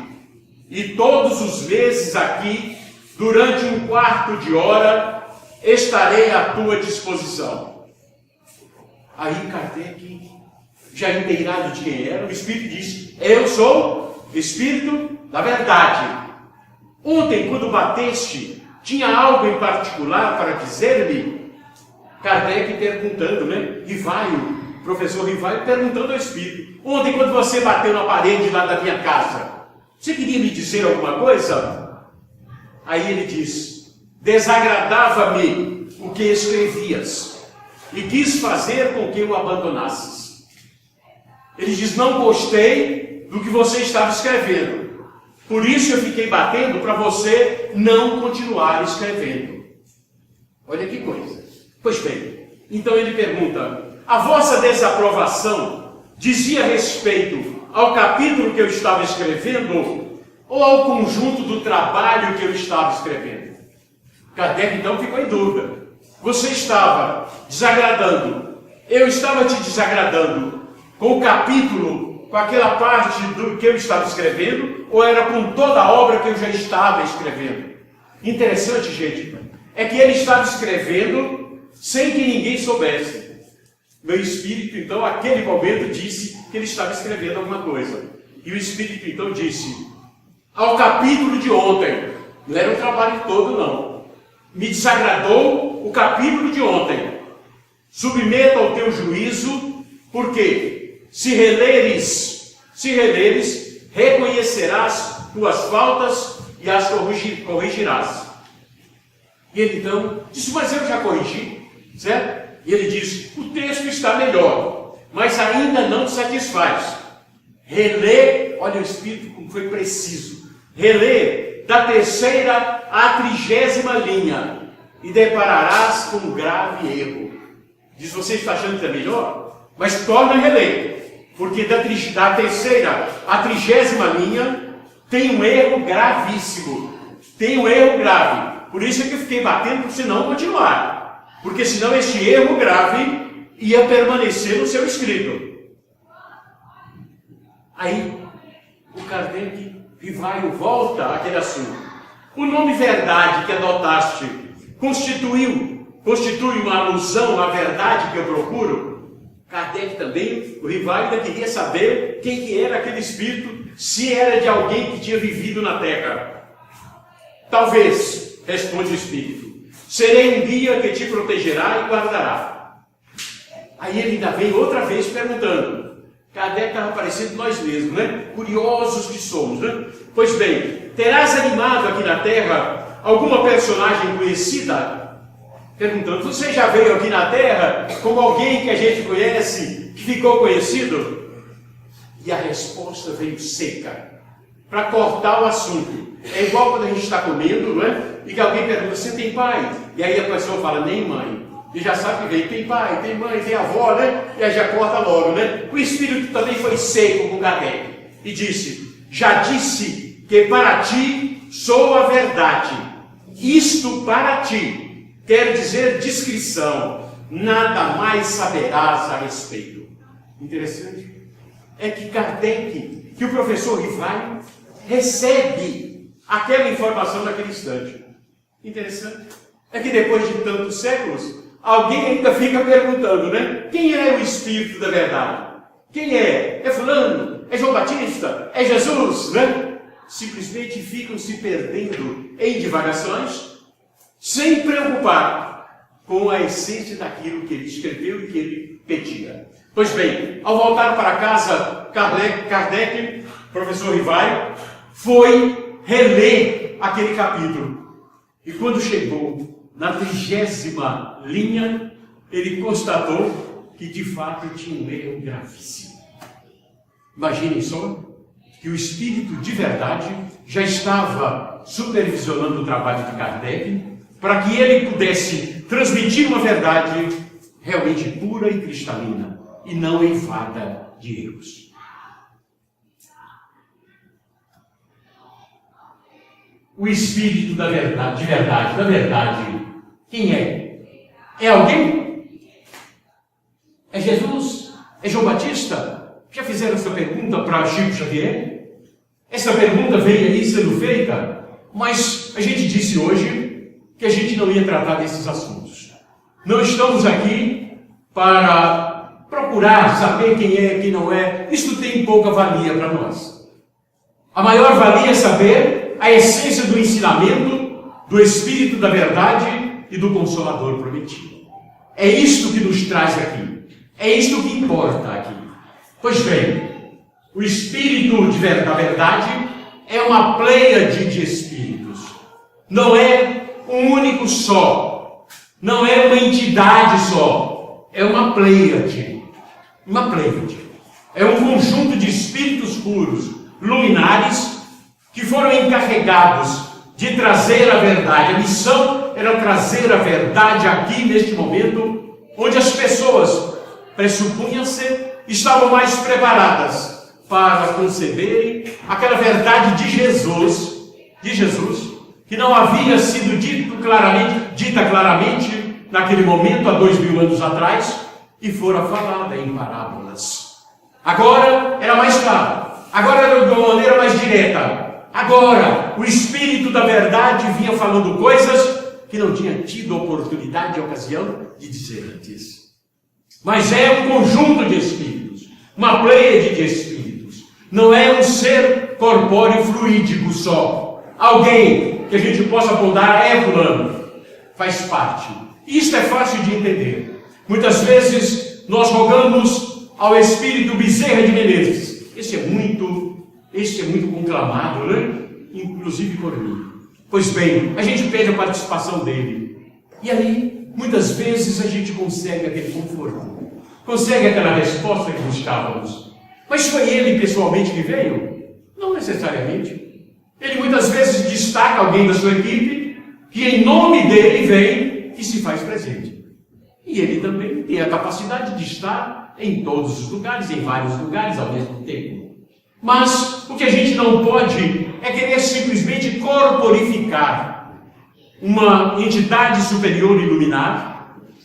E todos os meses aqui, durante 1/4 de hora, estarei à tua disposição. Aí Kardec, já inteirado de quem era, o Espírito disse, eu sou Espírito da verdade. Ontem, quando bateste, tinha algo em particular para dizer-me? Kardec perguntando, né? Rivaio, professor Rivaio, perguntando ao Espírito. Ontem, quando você bateu na parede lá da minha casa, você queria me dizer alguma coisa? Aí ele diz, desagradava-me o que escrevias e quis fazer com que eu abandonasses. Ele diz, não gostei do que você estava escrevendo. Por isso eu fiquei batendo para você não continuar escrevendo. Olha que coisa. Pois bem, então ele pergunta, a vossa desaprovação dizia respeito ao capítulo que eu estava escrevendo ou ao conjunto do trabalho que eu estava escrevendo? Kardec então ficou em dúvida. Você estava desagradando, eu estava te desagradando com o capítulo, com aquela parte do que eu estava escrevendo, ou era com toda a obra que eu já estava escrevendo? Interessante, gente, é que ele estava escrevendo sem que ninguém soubesse. Meu espírito, então, naquele momento, disse que ele estava escrevendo alguma coisa. E o espírito, então, disse, ao capítulo de ontem, não era o trabalho todo, não. Me desagradou o capítulo de ontem. Submeta ao teu juízo, porque se releres, reconhecerás tuas faltas e as corrigirás. E ele então disse, mas eu já corrigi, certo? E ele diz, o texto está melhor, mas ainda não satisfaz. Relê, olha o Espírito como foi preciso. Relê da 3ª à 30ª linha e depararás com um grave erro. Diz, você está achando que é melhor? Mas torna a reler, porque da 3ª à 30ª linha tem um erro gravíssimo. Tem um erro grave. Por isso é que eu fiquei batendo, se não continuar. Porque senão este erro grave ia permanecer no seu escrito. Aí, o Kardec Rivaio volta àquele assunto. O nome verdade que adotaste constitui uma alusão à verdade que eu procuro? Kardec também, o Rivaio ainda queria saber quem que era aquele espírito, se era de alguém que tinha vivido na Terra. Talvez, responde o espírito. Serei um guia que te protegerá e guardará. Aí ele ainda vem outra vez perguntando. Kardec estava parecendo nós mesmos, né? Curiosos que somos, né? Pois bem, terás animado aqui na Terra alguma personagem conhecida? Perguntando, você já veio aqui na Terra como alguém que a gente conhece, que ficou conhecido? E a resposta veio seca, para cortar o assunto. É igual quando a gente está comendo, não é? E que alguém pergunta, você tem pai? E aí a pessoa fala, nem mãe. E já sabe que vem, tem pai, tem mãe, tem avó, né? E aí já corta logo, né? O espírito também foi seco com Kardec. E disse, já disse que para ti sou a verdade. Isto para ti quer dizer discrição. Nada mais saberás a respeito. Interessante. É que Kardec, que o professor Rivaio, recebe aquela informação naquele instante. Interessante. É que depois de tantos séculos, alguém ainda fica perguntando, né? Quem é o Espírito da verdade? Quem é? É fulano? é Jesus, né? Simplesmente ficam se perdendo em divagações, sem preocupar com a essência daquilo que ele escreveu e que ele pedia. Pois bem, ao voltar para casa, Kardec, professor Rivaio, foi reler aquele capítulo. E quando chegou na 30ª linha, ele constatou que de fato tinha um erro gravíssimo. Imaginem só que o Espírito de verdade já estava supervisionando o trabalho de Kardec para que ele pudesse transmitir uma verdade realmente pura e cristalina e não eivada de erros. O Espírito da verdade, da verdade, quem é? É alguém? É Jesus? É João Batista? Já fizeram essa pergunta para Chico Xavier? Essa pergunta veio aí sendo feita, mas a gente disse hoje que a gente não ia tratar desses assuntos. Não estamos aqui para procurar saber quem é, quem não é. Isso tem pouca valia para nós. A maior valia é saber a essência do ensinamento, do Espírito da verdade e do Consolador prometido. É isto que nos traz aqui. É isto que importa aqui. Pois bem, o Espírito da verdade é uma pleiade de espíritos. Não é um único só. Não é uma entidade só. É uma pleiade. Uma pleiade. É um conjunto de espíritos puros, luminares, que foram encarregados de trazer a verdade. A missão era trazer a verdade aqui, neste momento, onde as pessoas, pressupunha-se, estavam mais preparadas para conceberem aquela verdade de Jesus, que não havia sido dita claramente naquele momento, há 2000 anos atrás, e fora falada em parábolas. Agora era mais claro, agora era de uma maneira mais direta. Agora, o Espírito da verdade vinha falando coisas que não tinha tido oportunidade e ocasião de dizer antes. Mas é um conjunto de espíritos, uma pleiade de espíritos. Não é um ser corpóreo fluídico só. Alguém que a gente possa apontar é fulano. Faz parte. Isto é fácil de entender. Muitas vezes nós rogamos ao Espírito Bezerra de Menezes. Esse é muito conclamado, né? Inclusive por mim. Pois bem, a gente pede a participação dele. E aí, muitas vezes a gente consegue aquele conforto. Consegue aquela resposta que buscávamos. Mas foi ele pessoalmente que veio? Não necessariamente. Ele muitas vezes destaca alguém da sua equipe que em nome dele vem e se faz presente. E ele também tem a capacidade de estar em todos os lugares, em vários lugares ao mesmo tempo. Mas o que a gente não pode é querer simplesmente corporificar uma entidade superior iluminada,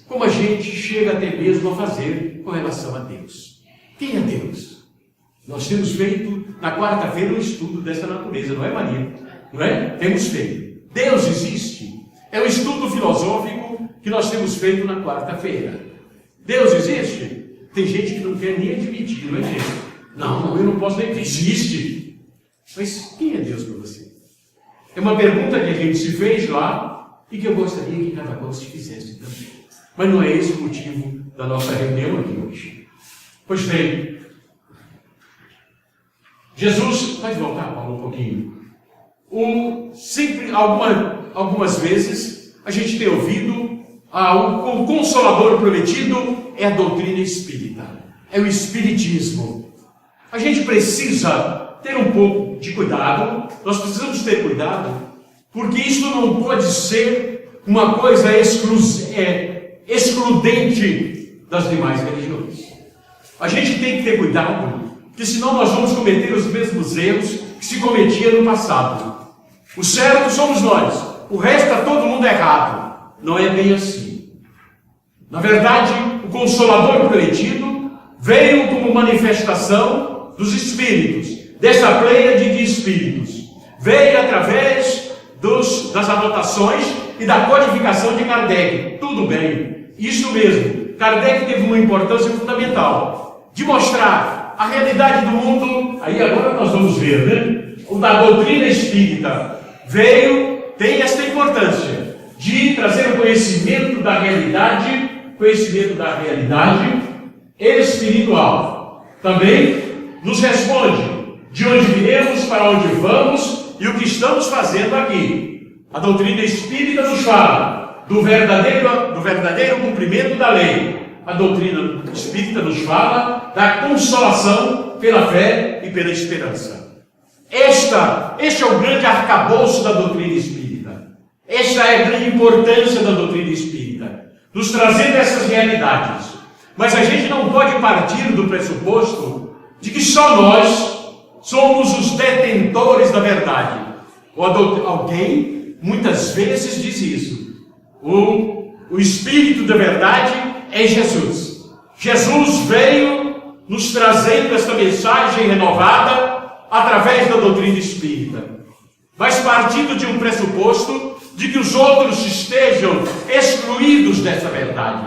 como a gente chega até mesmo a fazer com relação a Deus. Quem é Deus? Nós temos feito na quarta-feira um estudo dessa natureza, não é, Maria? Não é? Temos feito. Deus existe. É um estudo filosófico que nós temos feito na quarta-feira. Deus existe? Tem gente que não quer nem admitir, não é mesmo? Não, eu não posso nem... Existe. Mas quem é Deus para você? É uma pergunta que a gente se fez lá e que eu gostaria que cada qual se fizesse também. Mas não é esse o motivo da nossa reunião aqui hoje. Pois bem, Jesus... Pode voltar, Paulo, um pouquinho. Sempre, algumas vezes, a gente tem ouvido o Consolador prometido é a doutrina espírita. É o Espiritismo. A gente precisa ter um pouco de cuidado, nós precisamos ter cuidado, porque isso não pode ser uma coisa excludente das demais religiões. A gente tem que ter cuidado, porque senão nós vamos cometer os mesmos erros que se cometia no passado. O certo somos nós, o resto está todo mundo errado. Não é bem assim. Na verdade, o Consolador prometido veio como manifestação dos espíritos, dessa pleiade de espíritos. Veio através das anotações e da codificação de Kardec. Tudo bem, isso mesmo. Kardec teve uma importância fundamental de mostrar a realidade do mundo, a Aí agora nós vamos ver, né? O da doutrina espírita tem esta importância de trazer o conhecimento da realidade espiritual. Também nos responde de onde viemos, para onde vamos e o que estamos fazendo aqui. A doutrina espírita nos fala do verdadeiro cumprimento da lei. A doutrina espírita nos fala da consolação pela fé e pela esperança. Este é o grande arcabouço da doutrina espírita. Esta é a grande importância da doutrina espírita, nos trazendo essas realidades. Mas a gente não pode partir do pressuposto de que só nós somos os detentores da verdade. Alguém muitas vezes diz isso. O Espírito da verdade é Jesus. Jesus veio nos trazendo esta mensagem renovada através da doutrina espírita. Mas partindo de um pressuposto de que os outros estejam excluídos dessa verdade.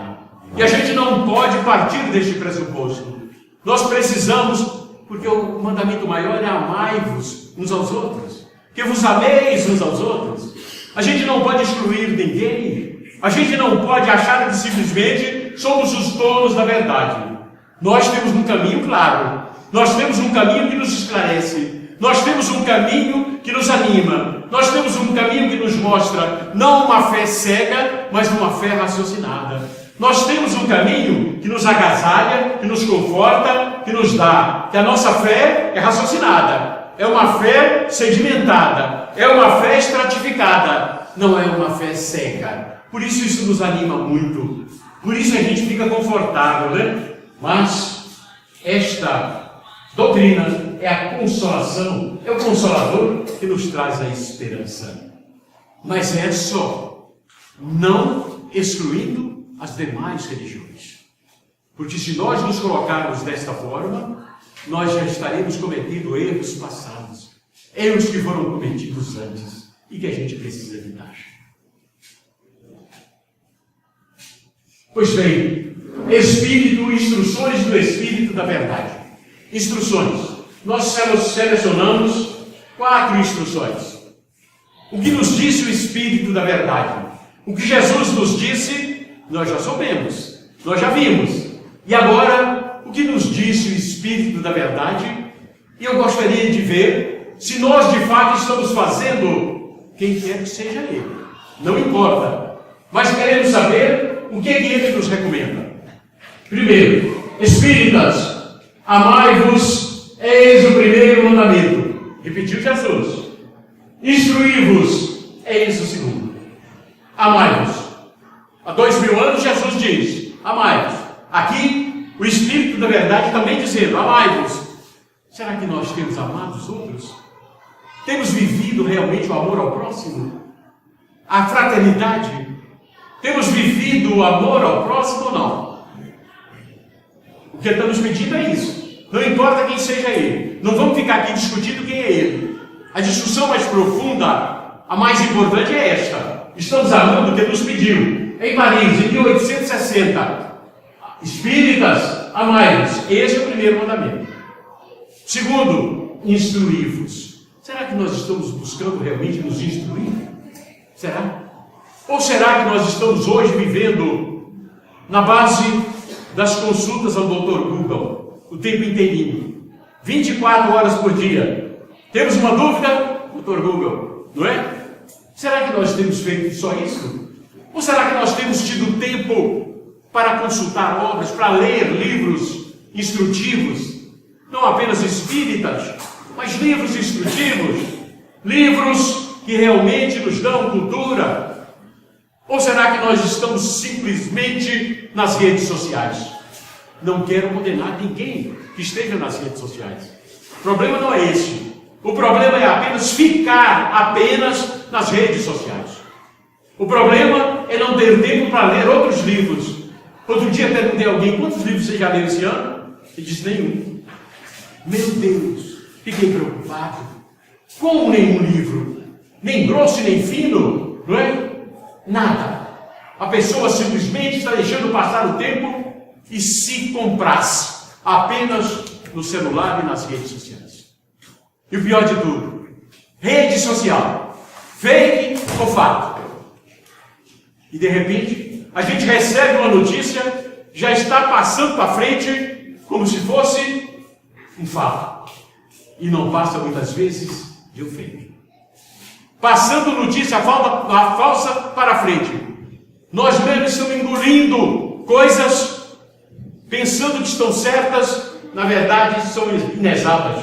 E a gente não pode partir deste pressuposto. Nós precisamos, porque o mandamento maior é amai-vos uns aos outros, que vos ameis uns aos outros. A gente não pode excluir ninguém. A gente não pode achar que simplesmente somos os donos da verdade. Nós temos um caminho claro. Nós temos um caminho que nos esclarece. Nós temos um caminho que nos anima. Nós temos um caminho que nos mostra não uma fé cega, mas uma fé raciocinada. Nós temos um caminho que nos agasalha, que nos conforta, que nos dá. Que a nossa fé é raciocinada. É uma fé sedimentada. É uma fé estratificada. Não é uma fé cega. Por isso nos anima muito. Por isso a gente fica confortável, né? Mas esta doutrina é a consolação, é o Consolador que nos traz a esperança. Mas é só, não excluindo as demais religiões. Porque se nós nos colocarmos desta forma, nós já estaremos cometendo erros passados, erros que foram cometidos antes e que a gente precisa evitar. Pois bem, Espírito, instruções do Espírito da verdade. Instruções. Nós selecionamos 4 instruções. O que nos disse o Espírito da verdade? O que Jesus nos disse, nós já soubemos, nós já vimos. E agora, o que nos disse o Espírito da verdade? E eu gostaria de ver se nós de fato estamos fazendo quem quer que seja Ele. Não importa. Mas queremos saber o que Ele nos recomenda. Primeiro, espíritas, amai-vos, eis o primeiro mandamento. Repetiu Jesus. Instruí-vos, eis o segundo. Amai-vos. Há 2000 anos Jesus diz, amai-vos. Aqui, o Espírito da verdade também dizendo, amai-vos. Será que nós temos amado os outros? Temos vivido realmente o amor ao próximo? A fraternidade? Temos vivido o amor ao próximo ou não? O que estamos pedindo é isso. Não importa quem seja ele. Não vamos ficar aqui discutindo quem é ele. A discussão mais profunda, a mais importante é esta. Estamos amando o que nos pediu. Em Paris, em 1860. Espíritas, amai-vos. Esse é o primeiro mandamento. Segundo, instruí-vos. Será que nós estamos buscando realmente nos instruir? Será? Ou será que nós estamos hoje vivendo na base das consultas ao Dr. Google, o tempo inteirinho, 24 horas por dia? Temos uma dúvida? Dr. Google, não é? Será que nós temos feito só isso? Ou será que nós temos tido tempo para consultar obras, para ler livros instrutivos, não apenas espíritas, mas livros instrutivos, livros que realmente nos dão cultura? Ou será que nós estamos simplesmente nas redes sociais? Não quero condenar ninguém que esteja nas redes sociais. O problema não é esse. O problema é apenas ficar apenas nas redes sociais. O problema é não ter tempo para ler outros livros. Outro dia perguntei a alguém, quantos livros você já leu esse ano? Ele disse, nenhum. Meu Deus, fiquei preocupado. Como nenhum livro? Nem grosso e nem fino, não é? Nada. A pessoa simplesmente está deixando passar o tempo e se compraz apenas no celular e nas redes sociais. E o pior de tudo, rede social, fake ou fato. E de repente, a gente recebe uma notícia, já está passando para frente como se fosse um fato. E não passa muitas vezes de um fake. Passando notícia falsa para frente. Nós mesmos estamos engolindo coisas, pensando que estão certas, na verdade são inexatas.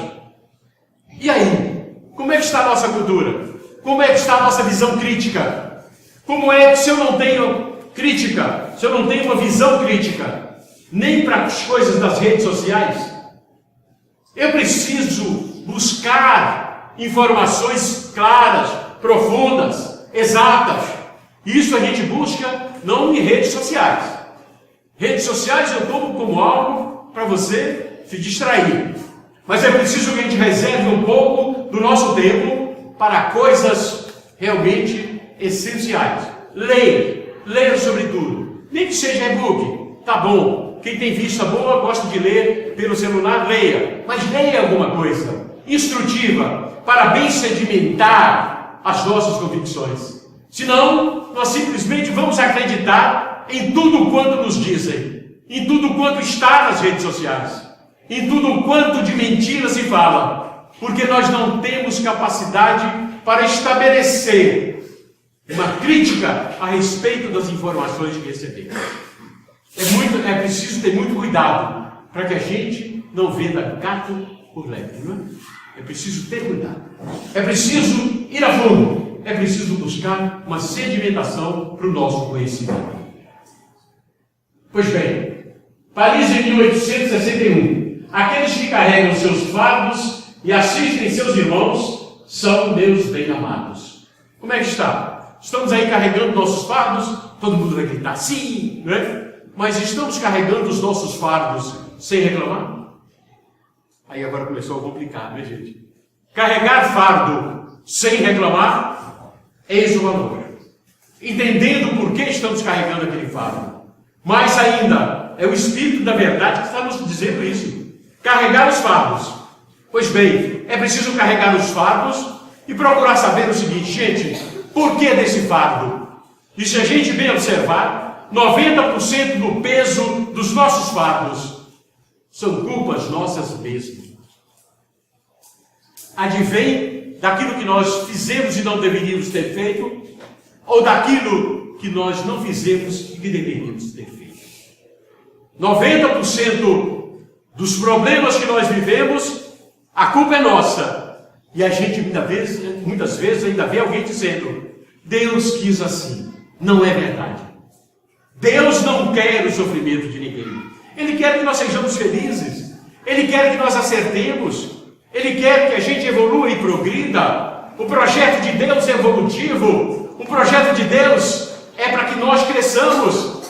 E aí? Como é que está a nossa cultura? Como é que está a nossa visão crítica? Como é que se eu não tenho crítica, se eu não tenho uma visão crítica, nem para as coisas das redes sociais, eu preciso buscar informações claras, profundas, exatas. Isso a gente busca não em redes sociais. Redes sociais eu tomo como algo para você se distrair. Mas é preciso que a gente reserve um pouco do nosso tempo para coisas realmente essenciais. Leia sobre tudo. Nem que seja e-book, tá bom. Quem tem vista boa gosta de ler pelo celular, leia. Mas leia alguma coisa instrutiva para bem sedimentar as nossas convicções. Senão, nós simplesmente vamos acreditar em tudo quanto nos dizem, em tudo quanto está nas redes sociais, em tudo quanto de mentira se fala, porque nós não temos capacidade para estabelecer uma crítica a respeito das informações que recebemos. É preciso ter muito cuidado para que a gente não venda gato por lebre, não é? É preciso ter cuidado. É preciso ir a fundo. É preciso buscar uma sedimentação para o nosso conhecimento. Pois bem, Paris em 1861. Aqueles que carregam seus fardos e assistem seus irmãos são meus bem-amados. Como é que está? Estamos aí carregando nossos fardos? Todo mundo vai gritar sim, não é? Mas estamos carregando os nossos fardos sem reclamar? Aí agora começou a complicar, né, gente? Carregar fardo sem reclamar, eis o valor. Entendendo por que estamos carregando aquele fardo. Mais ainda, é o Espírito da Verdade que está nos dizendo isso. Carregar os fardos. Pois bem, é preciso carregar os fardos e procurar saber o seguinte, gente, por que desse fardo? E se a gente bem observar, 90% do peso dos nossos fardos são culpas nossas mesmas. Advém daquilo que nós fizemos e não deveríamos ter feito, ou daquilo que nós não fizemos e que deveríamos ter feito. 90% dos problemas que nós vivemos, a culpa é nossa. E a gente muitas vezes ainda vê alguém dizendo, Deus quis assim. Não é verdade. Deus não quer o sofrimento de ninguém. Ele quer que nós sejamos felizes. Ele quer que nós acertemos. Ele quer que a gente evolua e progrida. O projeto de Deus é evolutivo. O projeto de Deus é para que nós cresçamos.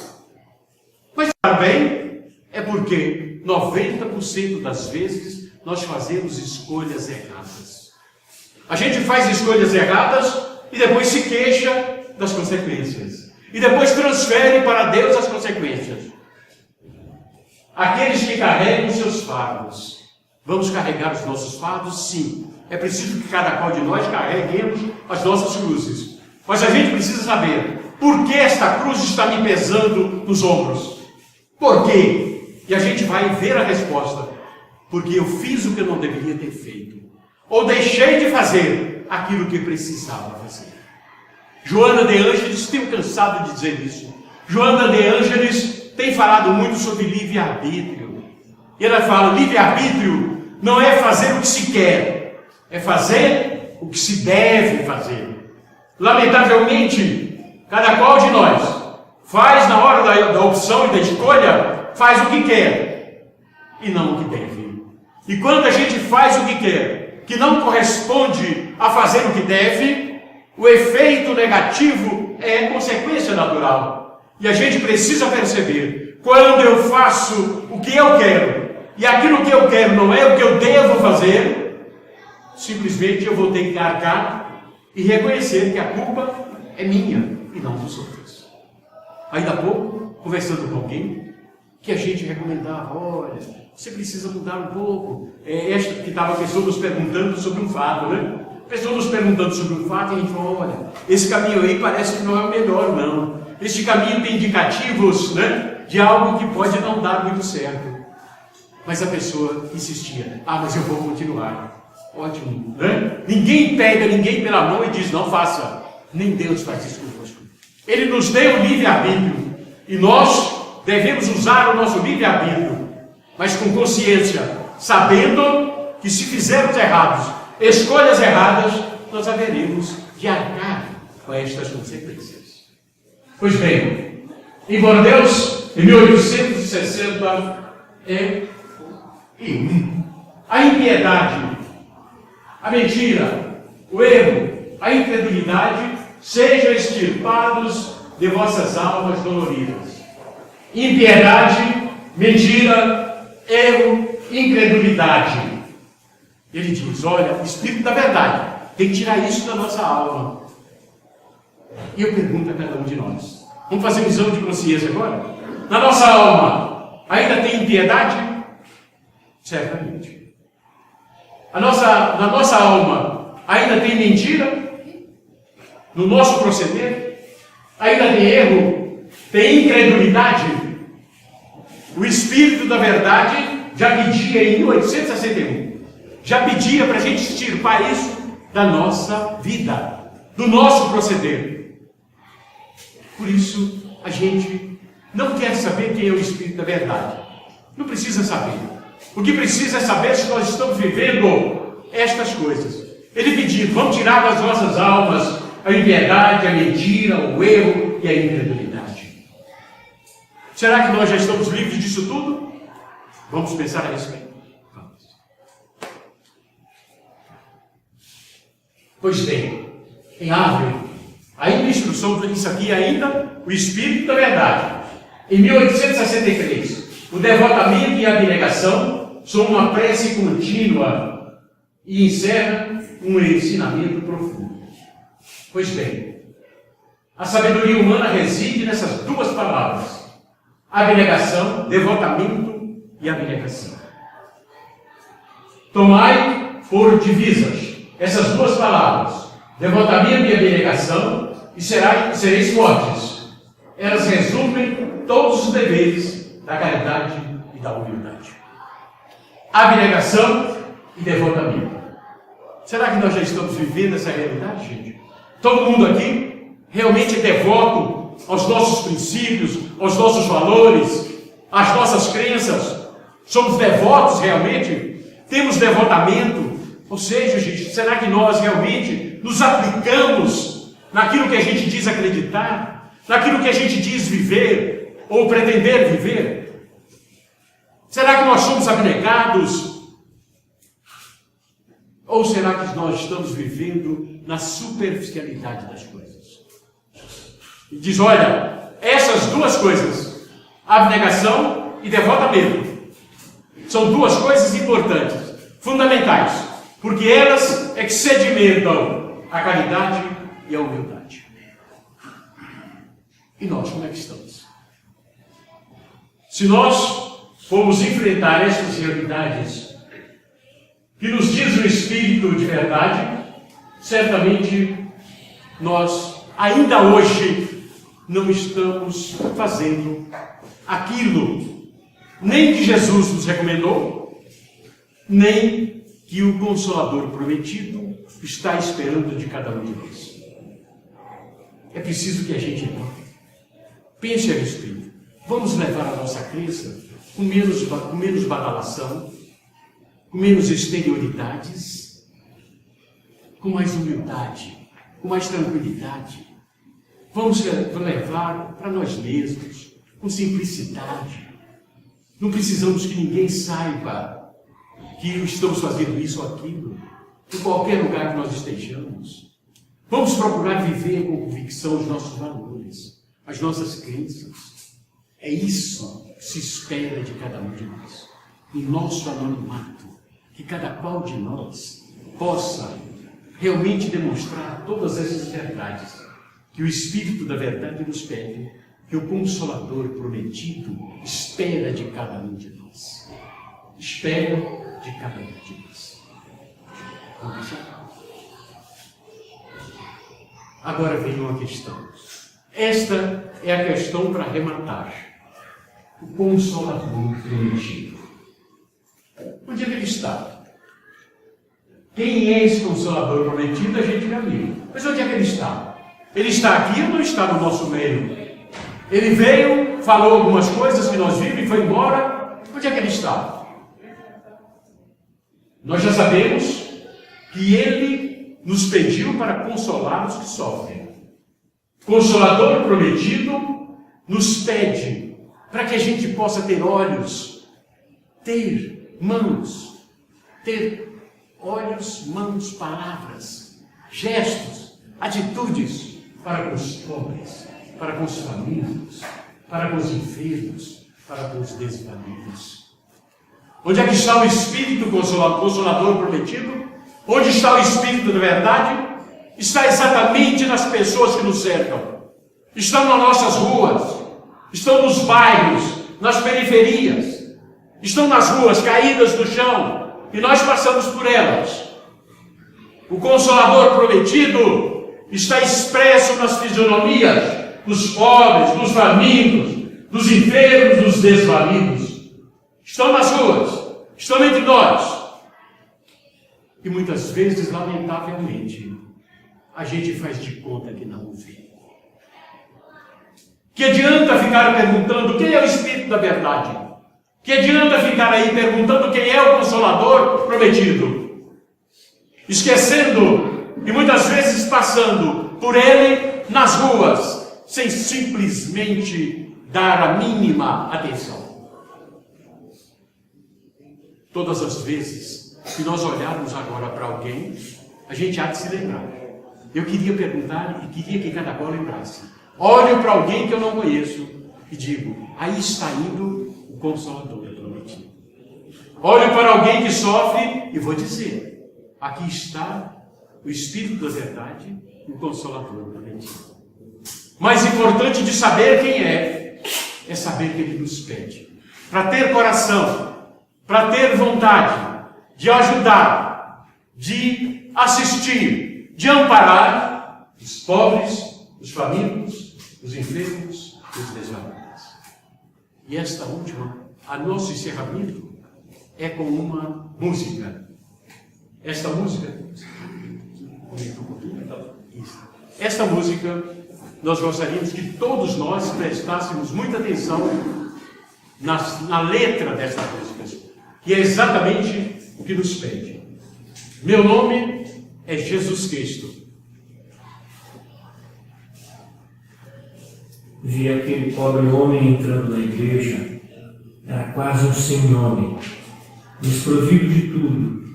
Mas também é porque 90% das vezes nós fazemos escolhas erradas. A gente faz escolhas erradas e depois se queixa das consequências. E depois transfere para Deus as consequências. Aqueles que carregam seus fardos. Vamos carregar os nossos fardos? Sim. É preciso que cada qual de nós carreguemos as nossas cruzes. Mas a gente precisa saber por que esta cruz está me pesando nos ombros. Por quê? E a gente vai ver a resposta. Porque eu fiz o que eu não deveria ter feito. Ou deixei de fazer aquilo que precisava fazer. Joana de Ângeles, tenho cansado de dizer isso. Joana de Ângeles tem falado muito sobre livre-arbítrio. E ela fala, livre-arbítrio não é fazer o que se quer, é fazer o que se deve fazer. Lamentavelmente, cada qual de nós faz na hora da opção e da escolha, faz o que quer e não o que deve. E quando a gente faz o que quer, que não corresponde a fazer o que deve, o efeito negativo é consequência natural. E a gente precisa perceber, quando eu faço o que eu quero, e aquilo que eu quero não é o que eu devo fazer, simplesmente eu vou ter que arcar e reconhecer que a culpa é minha e não dos outros. Ainda há pouco, conversando com alguém, que a gente recomendava, olha, você precisa mudar um pouco. É esta que estava a pessoa nos perguntando sobre um fato, né? A pessoa nos perguntando sobre um fato e a gente falou, olha, esse caminho aí parece que não é o melhor, não. Este caminho tem indicativos, né, de algo que pode não dar muito certo. Mas a pessoa insistia, mas eu vou continuar. Ótimo, né? Ninguém pega ninguém pela mão e diz, não faça. Nem Deus faz isso conosco. Ele nos deu o livre-arbítrio. E nós devemos usar o nosso livre-arbítrio, mas com consciência, sabendo que se fizermos escolhas erradas, nós haveremos de arcar com estas consequências. Pois bem, embora Deus, em 1860, a impiedade, a mentira, o erro, a incredulidade sejam extirpados de vossas almas doloridas. Impiedade, mentira, erro, incredulidade. Ele diz, olha, o Espírito da verdade tem que tirar isso da nossa alma. E eu pergunto a cada um de nós, vamos fazer um exame de consciência agora? Na nossa alma, ainda tem impiedade? Certamente. Na nossa alma, ainda tem mentira? No nosso proceder? Ainda tem erro? Tem incredulidade? O Espírito da verdade já pedia em 1861. Já pedia para a gente extirpar isso da nossa vida, do nosso proceder. Por isso, a gente não quer saber quem é o Espírito da verdade. Não precisa saber. O que precisa é saber se nós estamos vivendo estas coisas. Ele pediu, vamos tirar das nossas almas a impiedade, a mentira, o erro e a incredulidade. Será que nós já estamos livres disso tudo? Vamos pensar a respeito. Pois bem, em árvore, ainda instrução isso aqui ainda, o Espírito da verdade. Em 1863, o devotamento e a abnegação são uma prece contínua e encerra um ensinamento profundo. Pois bem, a sabedoria humana reside nessas duas palavras: abnegação, devotamento e abnegação. Tomai por divisas essas duas palavras, devotamento e abnegação, e sereis fortes. Elas resumem todos os deveres da caridade e da humildade. Abnegação e devotamento. Será que nós já estamos vivendo essa realidade, gente? Todo mundo aqui realmente é devoto aos nossos princípios, aos nossos valores, às nossas crenças? Somos devotos realmente? Temos devotamento? Ou seja, gente, será que nós realmente nos aplicamos naquilo que a gente diz acreditar? Naquilo que a gente diz viver ou pretender viver? Será que nós somos abnegados? Ou será que nós estamos vivendo na superficialidade das coisas? E diz, olha, essas duas coisas, abnegação e devotamento, são duas coisas importantes, fundamentais, porque elas é que sedimentam a caridade e a humildade. E nós, como é que estamos? Se nós formos enfrentar estas realidades que nos diz o Espírito de verdade, certamente nós, ainda hoje, não estamos fazendo aquilo nem que Jesus nos recomendou, nem que o Consolador prometido está esperando de cada um de nós. É preciso que a gente pense a respeito. Vamos levar a nossa crença com menos badalação, com menos exterioridades, com mais humildade, com mais tranquilidade. Vamos levar para nós mesmos, com simplicidade. Não precisamos que ninguém saiba que estamos fazendo isso ou aquilo, em qualquer lugar que nós estejamos. Vamos procurar viver com convicção os nossos valores, as nossas crenças. É isso que se espera de cada um de nós. Em nosso anonimato, que cada qual de nós possa realmente demonstrar todas essas verdades que o Espírito da verdade nos pede que o Consolador prometido espera de cada um de nós. Espera de cada um de nós. Vamos lá? Agora vem uma questão. Esta é a questão para arrematar. O Consolador prometido. Onde é que ele está? Quem é esse Consolador prometido, a gente já viu. Mas onde é que ele está? Ele está aqui ou não está no nosso meio? Ele veio, falou algumas coisas que nós vimos e foi embora. Onde é que ele está? Nós já sabemos que ele nos pediu para consolar os que sofrem. Consolador prometido nos pede para que a gente possa ter olhos, ter mãos, ter olhos, mãos, palavras, gestos, atitudes para com os pobres, para com os famintos, para com os enfermos, para com os desvalidos. Onde é que está o Espírito Consolador prometido? Onde está o Espírito da verdade? Está exatamente nas pessoas que nos cercam. Estão nas nossas ruas, estão nos bairros, nas periferias, estão nas ruas caídas no chão, e nós passamos por elas. O Consolador prometido está expresso nas fisionomias dos pobres, dos famintos, dos enfermos, dos desvalidos. Estão nas ruas, estão entre nós. E muitas vezes, lamentavelmente, a gente faz de conta que não o vê. Que adianta ficar perguntando quem é o Espírito da verdade? Que adianta ficar aí perguntando quem é o Consolador prometido? Esquecendo e muitas vezes passando por ele nas ruas, sem simplesmente dar a mínima atenção. Todas as vezes que nós olharmos agora para alguém, a gente há de se lembrar. Eu queria perguntar e queria que cada qual lembrasse. Olho para alguém que eu não conheço e digo, aí está indo o Consolador prometido. Olho para alguém que sofre e vou dizer, aqui está o Espírito da verdade e o Consolador prometido. Mais importante de saber quem é saber que ele nos pede. Para ter coração, para ter vontade de ajudar, de assistir, de amparar os pobres, os famintos, os enfermos, os desvalidos. E esta última, a nosso encerramento, é com uma música. Esta música, esta música, nós gostaríamos que todos nós prestássemos muita atenção na letra desta música, que é exatamente o que nos pede. Meu nome é Jesus Cristo. Vi aquele pobre homem entrando na igreja, era quase um sem nome, desprovido de tudo,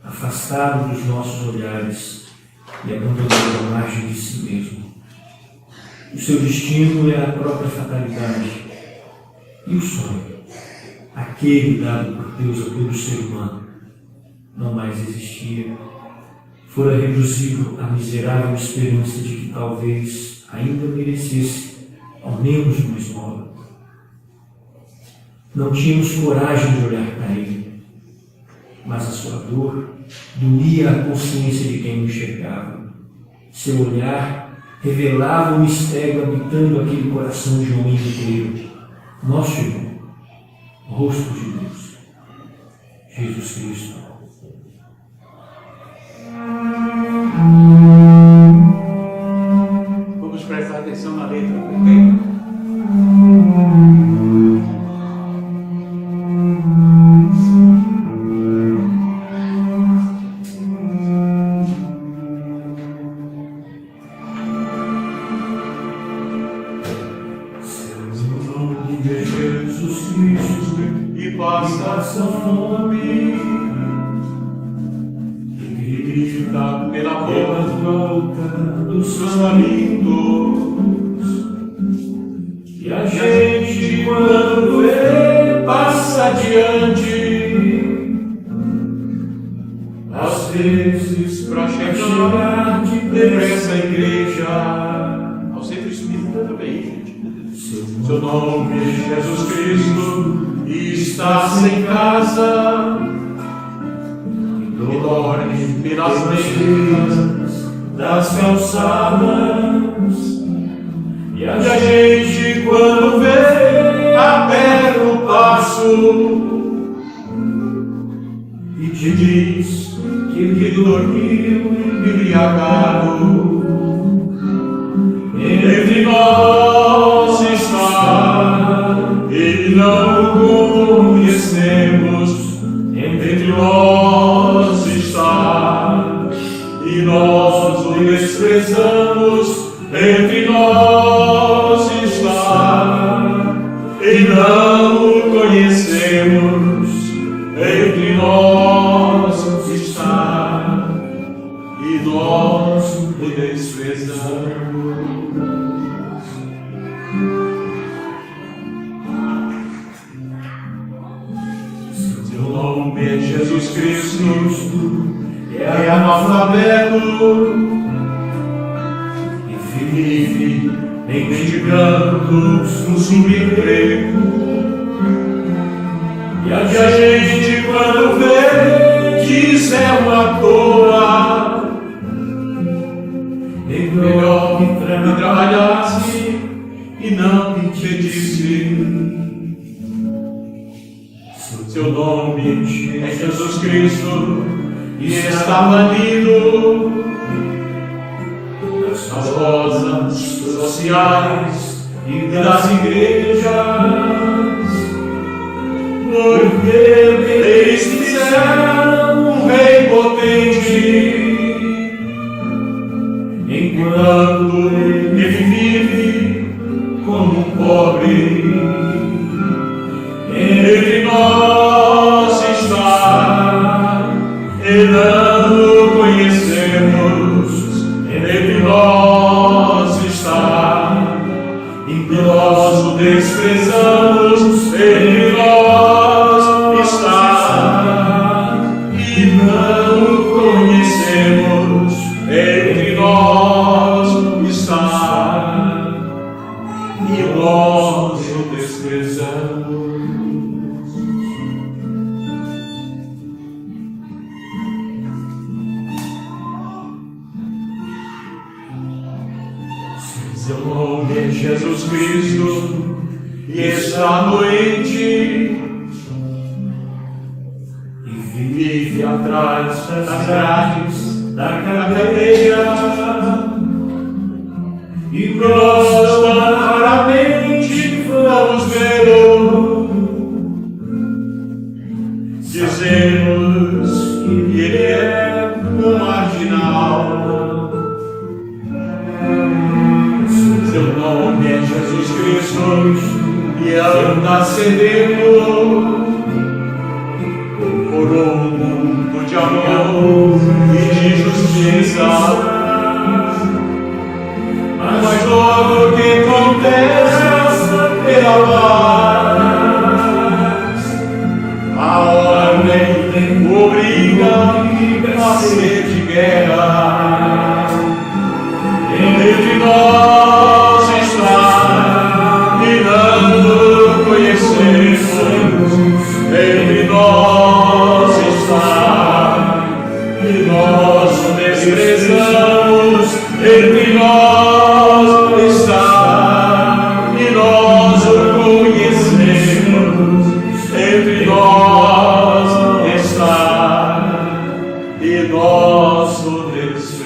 afastado dos nossos olhares e abandonado à margem de si mesmo. O seu destino é a própria fatalidade. E o sonho, aquele dado por Deus a todo ser humano, não mais existia. Fora reduzido à miserável esperança de que talvez ainda merecesse ao menos uma esmola. Não tínhamos coragem de olhar para ele, mas a sua dor doía a consciência de quem o enxergava. Seu olhar revelava o mistério habitando aquele coração de homem inteiro. Nosso irmão, o rosto de Deus, Jesus Cristo. Vamos prestar atenção na letra, ok? E a gente, quando ele passa adiante, às vezes para chegar depressa à igreja, ao centro espírita também, gente. Seu Seu nome é Jesus Cristo, e estás em casa, e dorme pelas beiras das calçadas, e a gente, quando vê, aperta o passo e te diz que ele dormiu embriagado. Entre nós está, e não o conhecemos. Entre nós está, e nós o desprezamos. Entre nós está, e não o conhecemos. Entre nós está, e nós o desprezamos. Seu nome é Jesus Cristo, é analfabeto, e vive mendigando um subemprego. E a gente, quando vê, diz é uma toa. É melhor que trabalhasse e não pedisse. Seu nome é Jesus Cristo, e está banido das rosas sociais e das igrejas. Porque eles fizeram um rei potente, enquanto ele vive como um pobre. Entre nós está, e não o conhecemos. Entre nós está, e nós o desprezamos. Entre nós está, e não o conhecemos. Entre nós está, e nós o desprezamos. Seu nome é Jesus Cristo, e está doente, e vive atrás das grades da cadeia, e nós tão raramente vamos vê-lo. Dizemos que ele é um marginal. Seu nome é Jesus Cristo, e anda sedento por um mundo de amor e de justiça. Mas logo que contesta pela paz, a ordem obriga a ser de guerra. Entre nós está, e não o conhecemos. Entre nós está, e nós o desprezamos. Entre nós está, e nós o conhecemos. Entre nós está, e nós o desprezamos.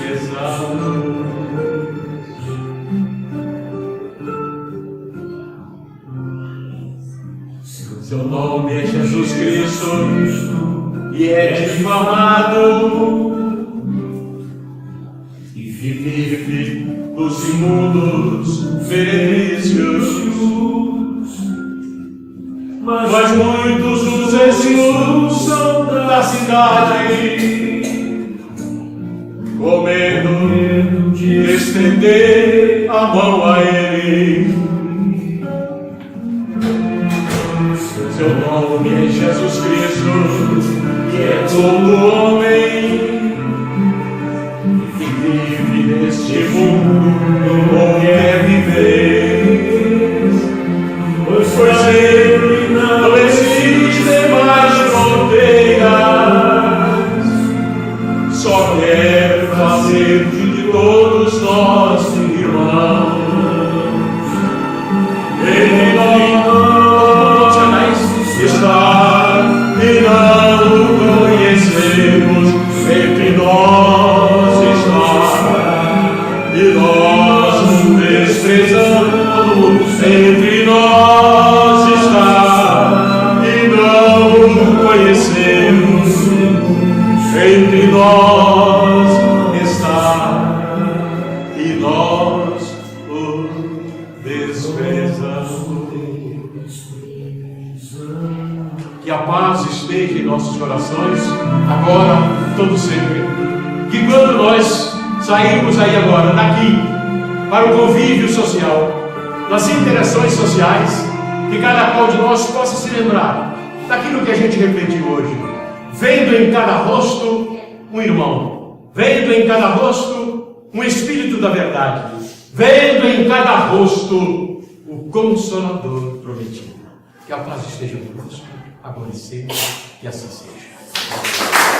Seu nome é Jesus Cristo, e é difamado, e vive dos imundos benefícios. Mas muitos os expulsam da cidade, com medo de estender a mão a ele. Seu nome é Jesus Cristo, que é todo homem, que vive neste mundo ou quer viver. só quer fazer de todos nós irmãos. Entre nós está e não o conhecemos. Entre nós está e nós o desprezamos. Entre nós está e não o conhecemos. Entre nós está e nós o desprezamos. Que a paz esteja em nossos corações, agora, todo sempre. Que quando nós sairmos aí agora, daqui, para o convívio social, nas interações sociais, que cada qual de nós possa se lembrar daquilo que a gente refletiu hoje, vendo em cada rosto um irmão, vendo em cada rosto um Espírito da verdade, vendo em cada rosto o Consolador prometido. Que a paz esteja conosco, agora e sempre, e assim seja.